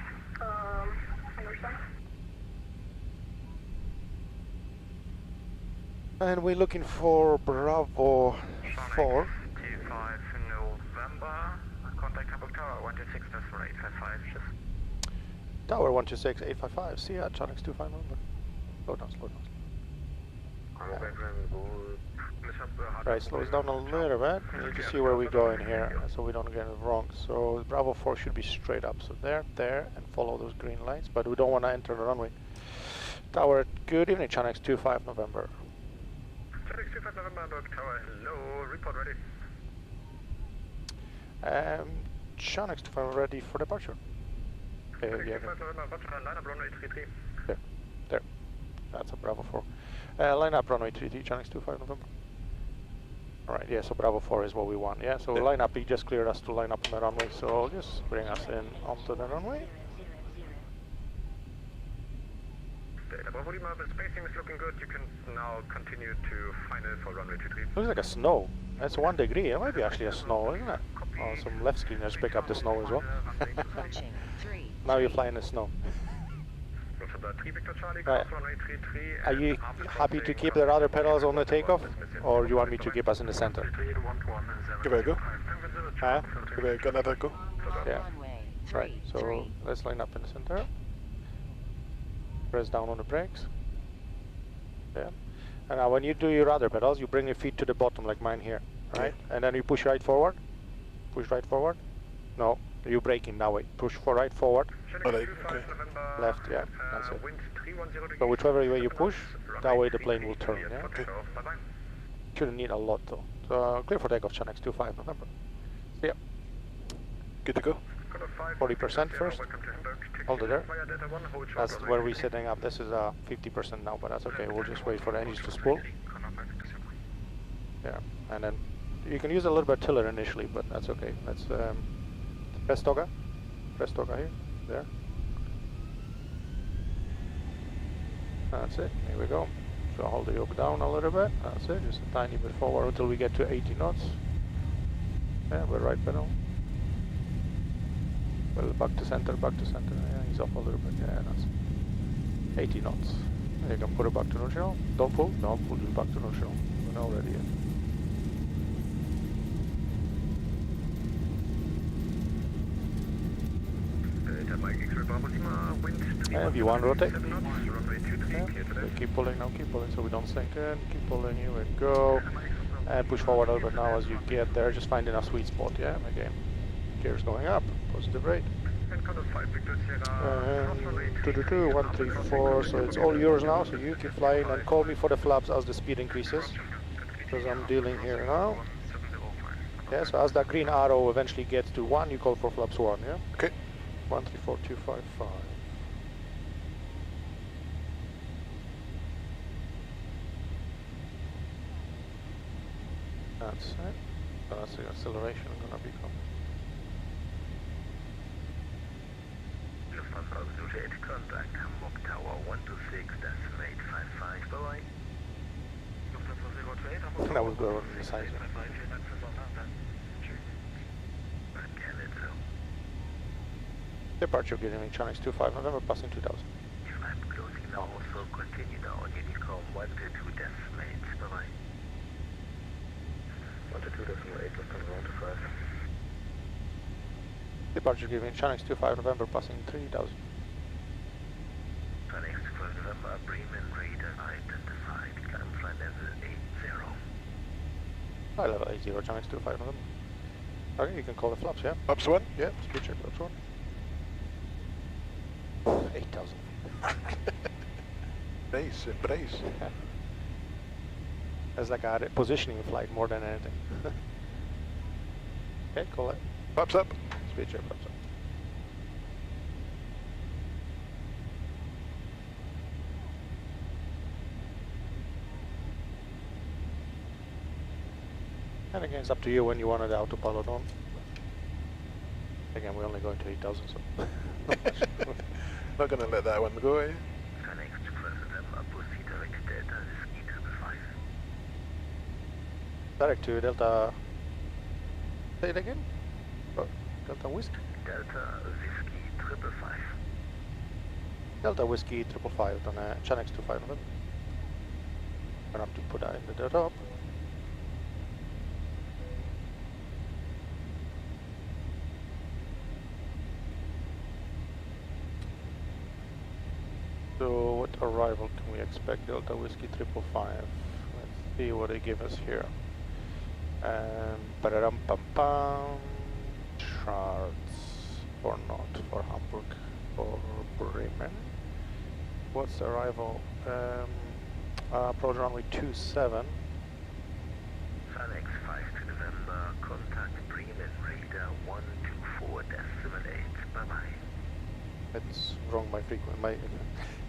understand. And we're looking for Bravo 4. 25 November. Contact Hamburg Tower 126, that's for 855. Just Tower 126, 855. See ya, Charlie X25 number. Slow down, slow down. Right, slow us down a little bit. We need to see where we're going here, so we don't get it wrong. So Bravo 4 should be straight up. So there, and follow those green lights. But we don't want to enter the runway. Tower, good evening, Channel X25 November. Channel X25 November, Hamburg Tower, hello, report ready. Channel X25 ready for departure. Channel Yeah, X25 November, line up runway 33. there. That's a Bravo 4. Line up runway 33, Channel X25 November. Alright, yeah, so Bravo 4 is what we want, yeah? So line up, he just cleared us to line up on the runway, so just bring us in onto the runway. Bravo Lima, the spacing is looking good. You can now continue to final for runway 23. Looks like a snow. That's 1 degree. It might be actually a snow, isn't it? Oh, some left screeners pick up the snow as well. Approaching 3. Now you're flying in the snow. Right. Are you happy to keep the rudder pedals on the takeoff? Or do you want me to keep us in the center? Give it a go. Huh? Give it another go. Yeah. Right, so let's line up in the center. Press down on the brakes. Yeah. And now when you do your rudder pedals, you bring your feet to the bottom like mine here. Right? And then you push right forward. Push right forward. No, you're braking that way. Push for right forward. Okay. Left, yeah, that's it. So whichever way you push, that way the plane will turn, yeah? Okay. Shouldn't need a lot though. So clear for takeoff, Channel 25 November. Yeah. Good to go. 40% first. Hold it there. That's where we're setting up. This is 50% now, but that's okay. We'll just wait for the engines to spool. Yeah, and then you can use a little bit of tiller initially, but that's okay. Let's press toggle. Press toggle here. There. That's it. Here we go. So hold the yoke down a little bit. That's it. Just a tiny bit forward until we get to 80 knots. Yeah, we're right pedal. Well, back to center, back to center. Yeah, he's off a little bit. Yeah, that's 80 knots. You can put it back to neutral. Don't pull. Don't pull it back to neutral. We're not ready yet. And if you want to rotate, yeah, so keep pulling now, keep pulling so we don't sink in, keep pulling, here we go, and push forward a little bit now as you get there, just finding a sweet spot, yeah, again, gears going up, positive rate, and 134, so it's all yours now, so you keep flying and call me for the flaps as the speed increases, because I'm dealing here now. Yeah, so as that green arrow eventually gets to 1, you call for flaps 1, yeah? Okay. 134255. That's it. That's the acceleration gonna become. Contact Hamburg Tower 126, decimate 55, bye-bye. That was good on the size. Departure getting Chinese 25 November, passing 2000. I'm closing now, so continue now on Unicom 122 decimates, bye-bye. 122 decimates, left on 125. Departure giving Chinese 25 November, passing 3000. Chinese 25 November, Bremen radar identified, gunfly level 80. High level 80, Chinese 25 November. Okay, you can call the flaps, yeah? Flaps 1? Yeah, speed check, flaps 1. 8,000. Brace, brace. It's like a positioning flight more than anything. Okay, call it. Flaps up. Speed check, flaps up. And again, it's up to you when you wanted the autopilot on. Again, we're only going to 8,000, so. Not gonna let that one go, eh? Direct to Delta. Say it again. Oh, Delta Whiskey. Delta Whiskey 555. Delta Whiskey 555 on Channel 25 November. I'm gonna have to put that in the top. So what arrival can we expect? Delta Whiskey 555. Let's see what they give us here. Pararam pam pam. Charts or not for Hamburg or Bremen. What's the arrival? Approach runway 27. Phoenix 5 to November. Contact Bremen radar 124.8. Bye bye. It's wrong my frequency. My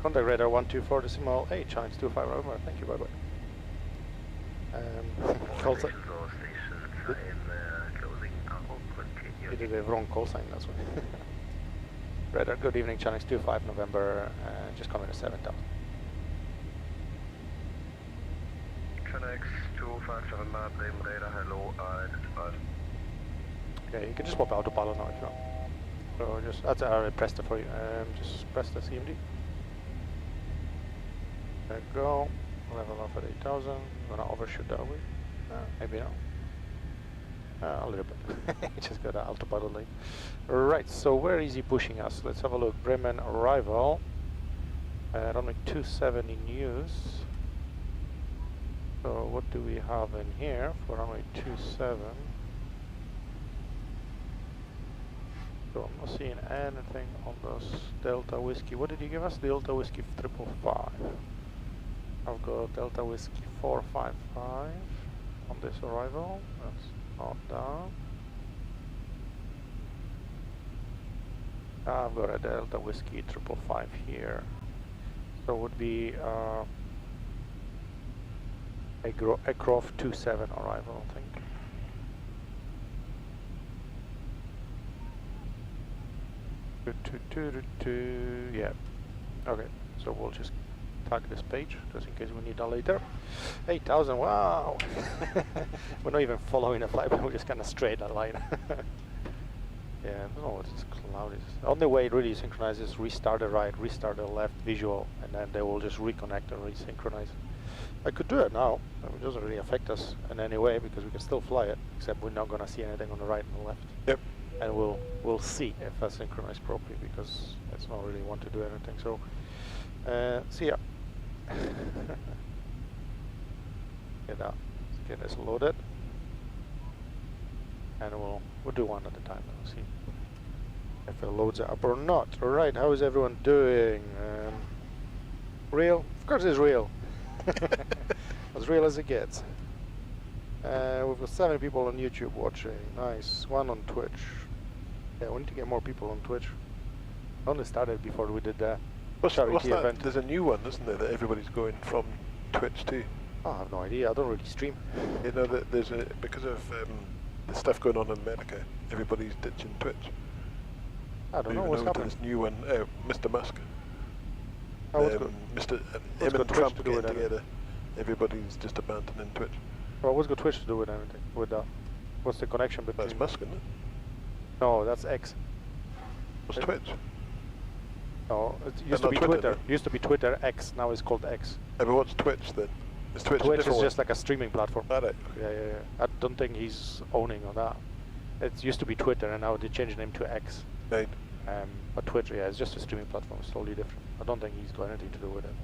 contact radar 124.8. Chines 25 November. Thank you. Bye bye. Callsign. You did a wrong call sign, that's why. Radar, good evening, Challenge 25 November, just coming to 7,000. Channel 257 Bremen radar, hello, Okay, you can just swap autopilot now if you want. So just, that's, I already pressed it for you, just press the CMD. There we go, level off at 8,000, I'm gonna overshoot that way, maybe not. A little bit, just got an autopilot lane. Right, so where is he pushing us? Let's have a look. Bremen arrival, runway 27 in use. So what do we have in here for runway 27? So I'm not seeing anything on those Delta Whiskey. What did you give us? Delta Whiskey 555. I've got Delta Whiskey 455 on this arrival. That's not that. I've got a Delta Whiskey 555 here. So it would be a Croft 27 arrival, I think. Yeah. Okay, so we'll just tag this page just in case we need that later. 8,000, wow! We're not even following a flight, but we're just kind of straight that line. Yeah, I don't know what this cloud is. The only way it really synchronizes, restart the right, restart the left visual, and then they will just reconnect and resynchronize. I could do it now. I mean, it doesn't really affect us in any way because we can still fly it, except we're not going to see anything on the right and the left. Yep. And we'll see if I synchronize properly because it's not really want to do anything. So, see ya. Get that. Get this loaded, and we'll do one at a time. And we'll see if it loads it up or not. All right. How is everyone doing? Real? Of course, it's real. As real as it gets. We've got 7 people on YouTube watching. Nice. 1 on Twitch. Yeah, we need to get more people on Twitch. Only started before we did the charity event. There's a new one, isn't there, that everybody's going from Twitch to? Oh, I have no idea. I don't really stream. You know that there's because of the stuff going on in America, everybody's ditching Twitch. I don't know what's happening. This new one, Mr. Musk. Mr. What's Him and got Trump Twitch to do with getting together. Everybody's just abandoning Twitch. Well, what's got Twitch to do with anything? With that? What's the connection between? That's Musk, isn't it? No, that's X. What's Twitch? No, it used to be Twitter. Used to be Twitter X. Now it's called X. But what's Twitch then? Is Twitch is just like a streaming platform. Right. Yeah. I don't think he's owning on that. It used to be Twitter, and now they changed the name to X. Right. But Twitch, yeah, it's just a streaming platform. It's totally different. I don't think he's got anything to do with it.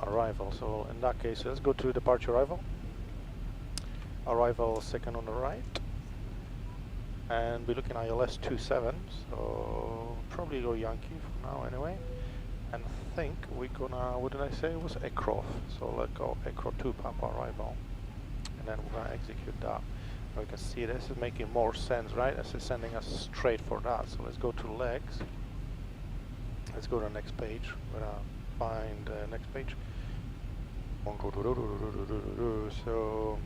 Arrival. So in that case, let's go to departure arrival. Arrival second on the right. And we're looking at ILS 27. So probably go Yankee for now anyway. And I think we're gonna, what did I say? It was Aircraft. So let's go Aircraft 2 Papa arrival. And then we're gonna execute that. We can see this is making more sense, right? This is sending us straight for that. So let's go to legs. Let's go to the next page. We're gonna find the next page. So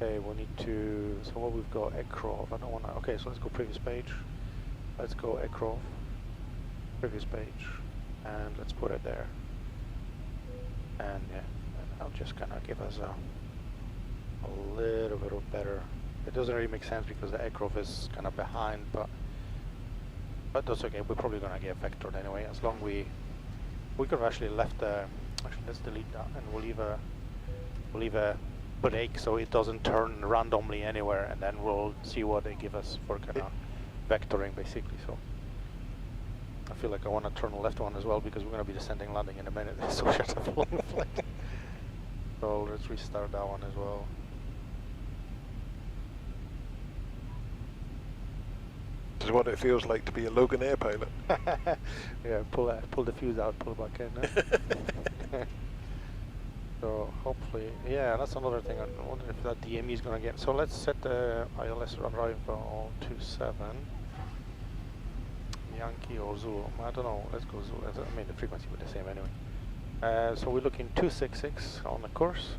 okay, we need to. So what we've got aircraft. I don't want to. Okay, so let's go previous page. Let's go aircraft. Previous page, and let's put it there. And yeah. I'll just kind of give us a little bit of better. It doesn't really make sense because the aircraft is kind of behind, but that's okay. We're probably gonna get vectored anyway. As long we could have actually left the. Actually, let's delete that, and we'll leave a break so it doesn't turn randomly anywhere, and then we'll see what they give us for kind of vectoring, basically. So I feel like I want to turn the left one as well because we're gonna be descending landing in a minute. So we have to follow the flight. So let's restart that one as well. This is what it feels like to be a Logan Air pilot. Yeah, pull the fuse out, pull it back in. So hopefully, yeah, that's another thing. I wonder if that DME is gonna get. So let's set the ILS arrival to 7. Yankee or Zulu. I don't know. Let's go Zulu. I mean, the frequency would be the same anyway. So we're looking 266 on the course.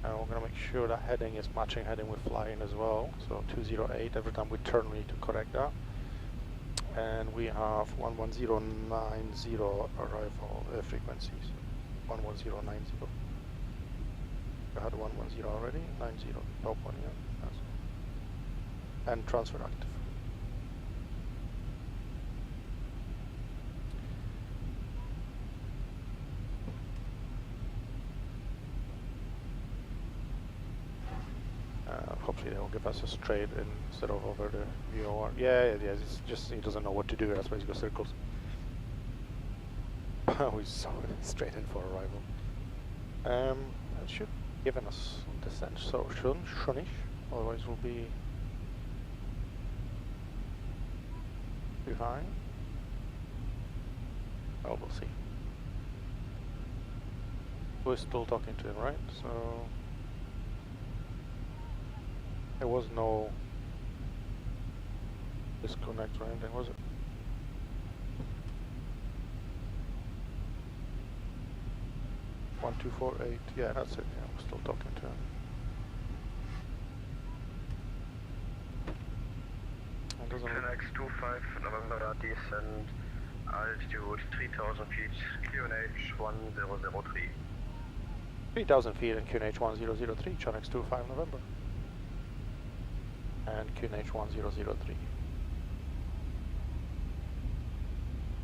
And we're going to make sure that heading is matching heading we're flying as well. So 208, every time we turn we need to correct that. And we have 11090 arrival frequencies. 11090. We had 110 already, 90, top one, yeah. That's and transfer active. Hopefully they will give us a straight instead of over the VOR. Yeah, it's just he doesn't know what to do, that's why he goes circles. We saw straight in for arrival. It should give us descent, so shouldn't, otherwise we'll be too high. Oh, we'll see. We're still talking to him, right? So there was no disconnect or anything, was it? One, 2, 4, 8. Yeah, that's it. Yeah, we're still talking to him. It doesn't. X25 November descent altitude 3000 feet QNH 1003. 3000 feet and QNH 1003. Chonex 25 November. And QNH 1003.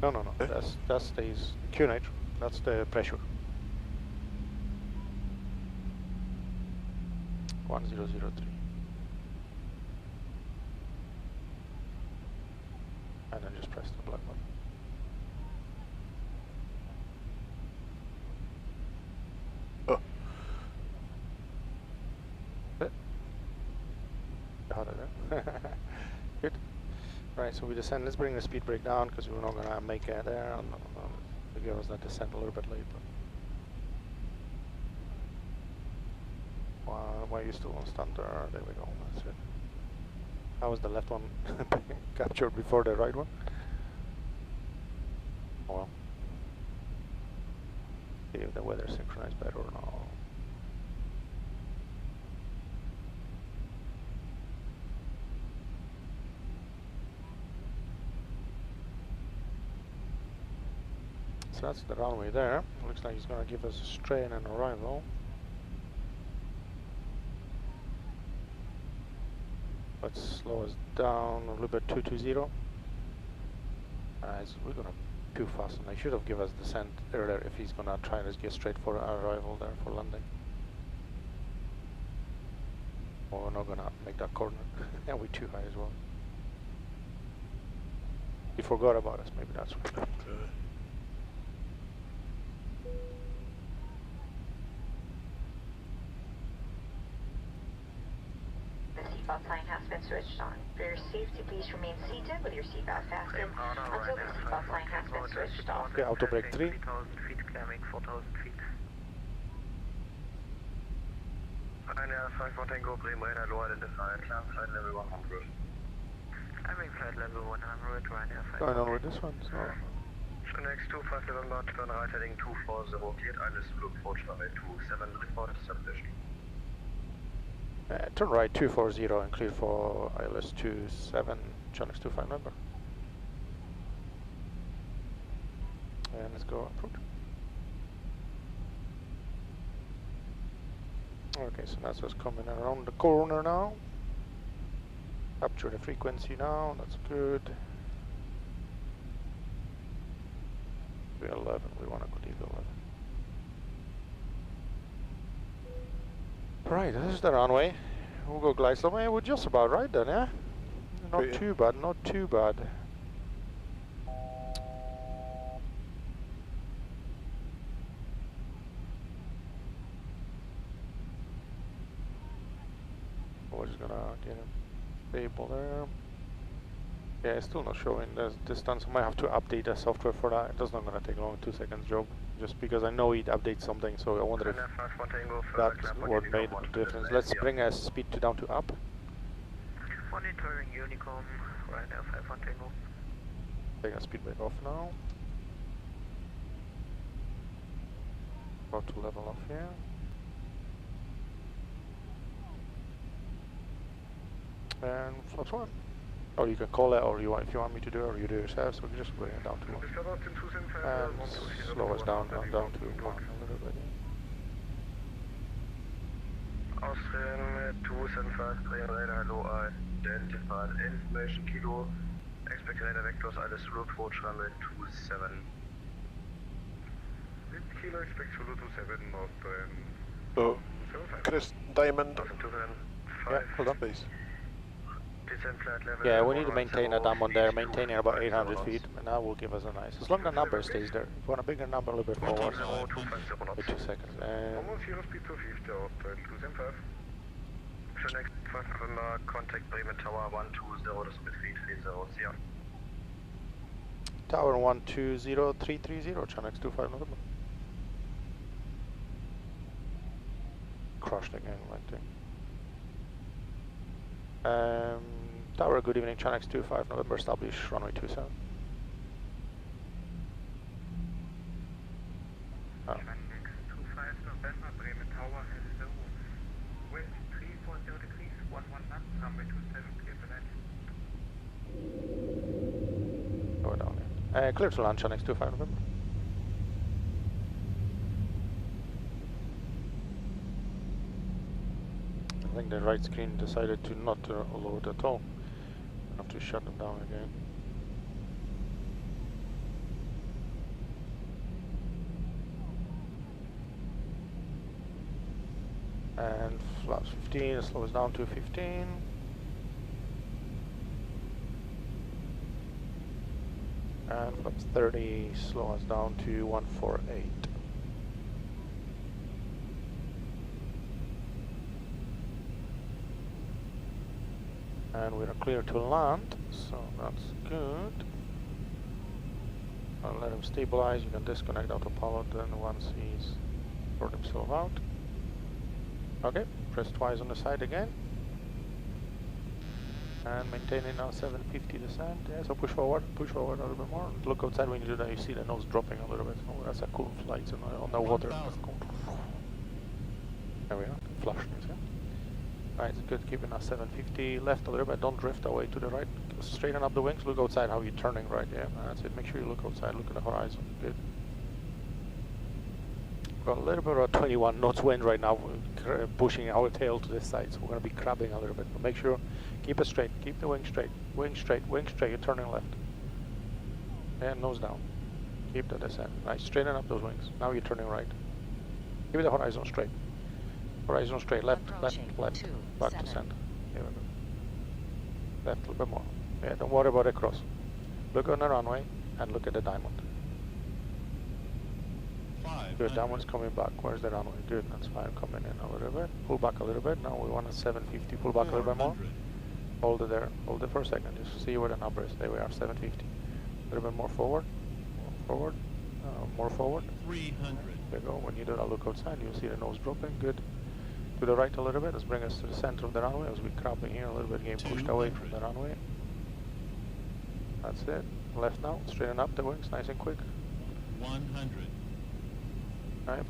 No. That stays QNH. That's the pressure. 1003. And then just press the black button. Oh. Got it, Good. Right, so we descend. Let's bring the speed brake down because we're not gonna make it there. We'll give us that descent a little bit late. Why are you still on standard? There we go, that's it. How was the left one captured before the right one? Oh well. See if the weather synchronized better or not. So that's the runway there. Looks like he's gonna give us a strain and arrival. Let's slow us down a little bit, 220. We're gonna too fast, and I should have given us descent earlier if he's gonna try to get straight for our arrival there for landing. Well, we're not gonna make that corner, and we're too high as well. He forgot about us, maybe that's what. Seatbelt sign has been switched on. For your safety, please remain seated with your seatbelt fastened until the seatbelt sign has been switched off. Okay, auto brake 3. 3000 feet, climbing 4000 feet. Ryanair 5 Tango Bremen, hello, identified, climb flight level 100. Climbing flight level 100, Ryanair 5. Going on with this one, so. Chonex 25 November, turn right heading 240, cleared ILS blue approach runway 27, report established. Turn right 240 and clear for ILS 27, Chonex 25 November. And let's go approach. Okay, so that's us coming around the corner now. Capture the frequency now, that's good. V11, we want to go to V11. Right, this is the runway. We'll go glide slow. We're just about right then, yeah? Not too bad, not too bad. We're just gonna get him stable there. Yeah, it's still not showing the distance. I might have to update the software for that. It's not gonna take long, 2 seconds job. Just because I know he'd update something, so I wonder if that's what made the difference. Let's bring our speed down to up. Monitoring Unicom, Ryanair 5 on Tango. Taking a speed brake off now. About to level off here. And flaps 1. Or you can call it, or you want, if you want me to do it, or you do it yourself, so we can just bring it down to 1. And slow us down to 1 a little bit. Austrian 275, Bremen Radar, hello, identified information kilo, expect radar vectors, alles route approach runway 27. Kilo, expect Zulu 27, not So, Chris, Diamond, Yeah, hold on. please. Descent flight level. Yeah, we need to maintain a diamond there, maintaining about 800 feet, and that will give us a nice, as long as the number stays there. If you want a bigger number, a little bit forward. Wait 2 seconds. almost 0 speed to 50 out, 275. Next contact Bremen Tower 120, das mit 330, yeah. Tower 120330, Channel 25 November. Crushed again, right there. Tower, good evening, Channel 25 November, establish runway 27. Oh. 25 November, Bremen Tower, hello. Wind 340 degrees, 11 knots, runway 27, clear for that. Go down here. Clear to land, Channel 25 November. I think the right screen decided to not load at all. I have to shut them down again. And flaps 15, slow us down to 15. And flaps 30, slow us down to 148. And we are clear to land, so that's good. I'll let him stabilize. You can disconnect autopilot then once he's sorted himself out. Okay, press twice on the side again. And maintaining now 750 descent. Yeah, so push forward a little bit more. Look outside when you do that, you see the nose dropping a little bit. Oh, that's a cool flight on the water. There we are, flushness, yeah. Alright, it's good, keeping us 750, left a little bit, don't drift away to the right, straighten up the wings, look outside how you're turning right, yeah, that's it, make sure you look outside, look at the horizon, good. Got a little bit of a 21 knots wind right now, pushing our tail to this side, so we're going to be crabbing a little bit, but make sure, keep it straight, keep the wing straight, you're turning left. And nose down, keep the descent, nice, straighten up those wings, now you're turning right. Keep the horizon straight. Horizon straight, left, back to center. Here we go. Left a little bit more. Yeah, don't worry about the cross. Look on the runway and look at the diamond. Good, diamond's coming back. Where's the runway? Good, that's fine, coming in a little bit. Pull back a little bit. Now we want a 750. Pull back a little bit more. Hold it there. Hold it for a second. Just see where the number is. There we are, 750. A little bit more forward. More forward. 300. There you go. When you do that, look outside. You'll see the nose dropping. Good. To the right a little bit, let's bring us to the center of the runway as we're crabbing here a little bit, getting pushed away from the runway. That's it. Left now, straighten up the wings, nice and quick. 100. Alright.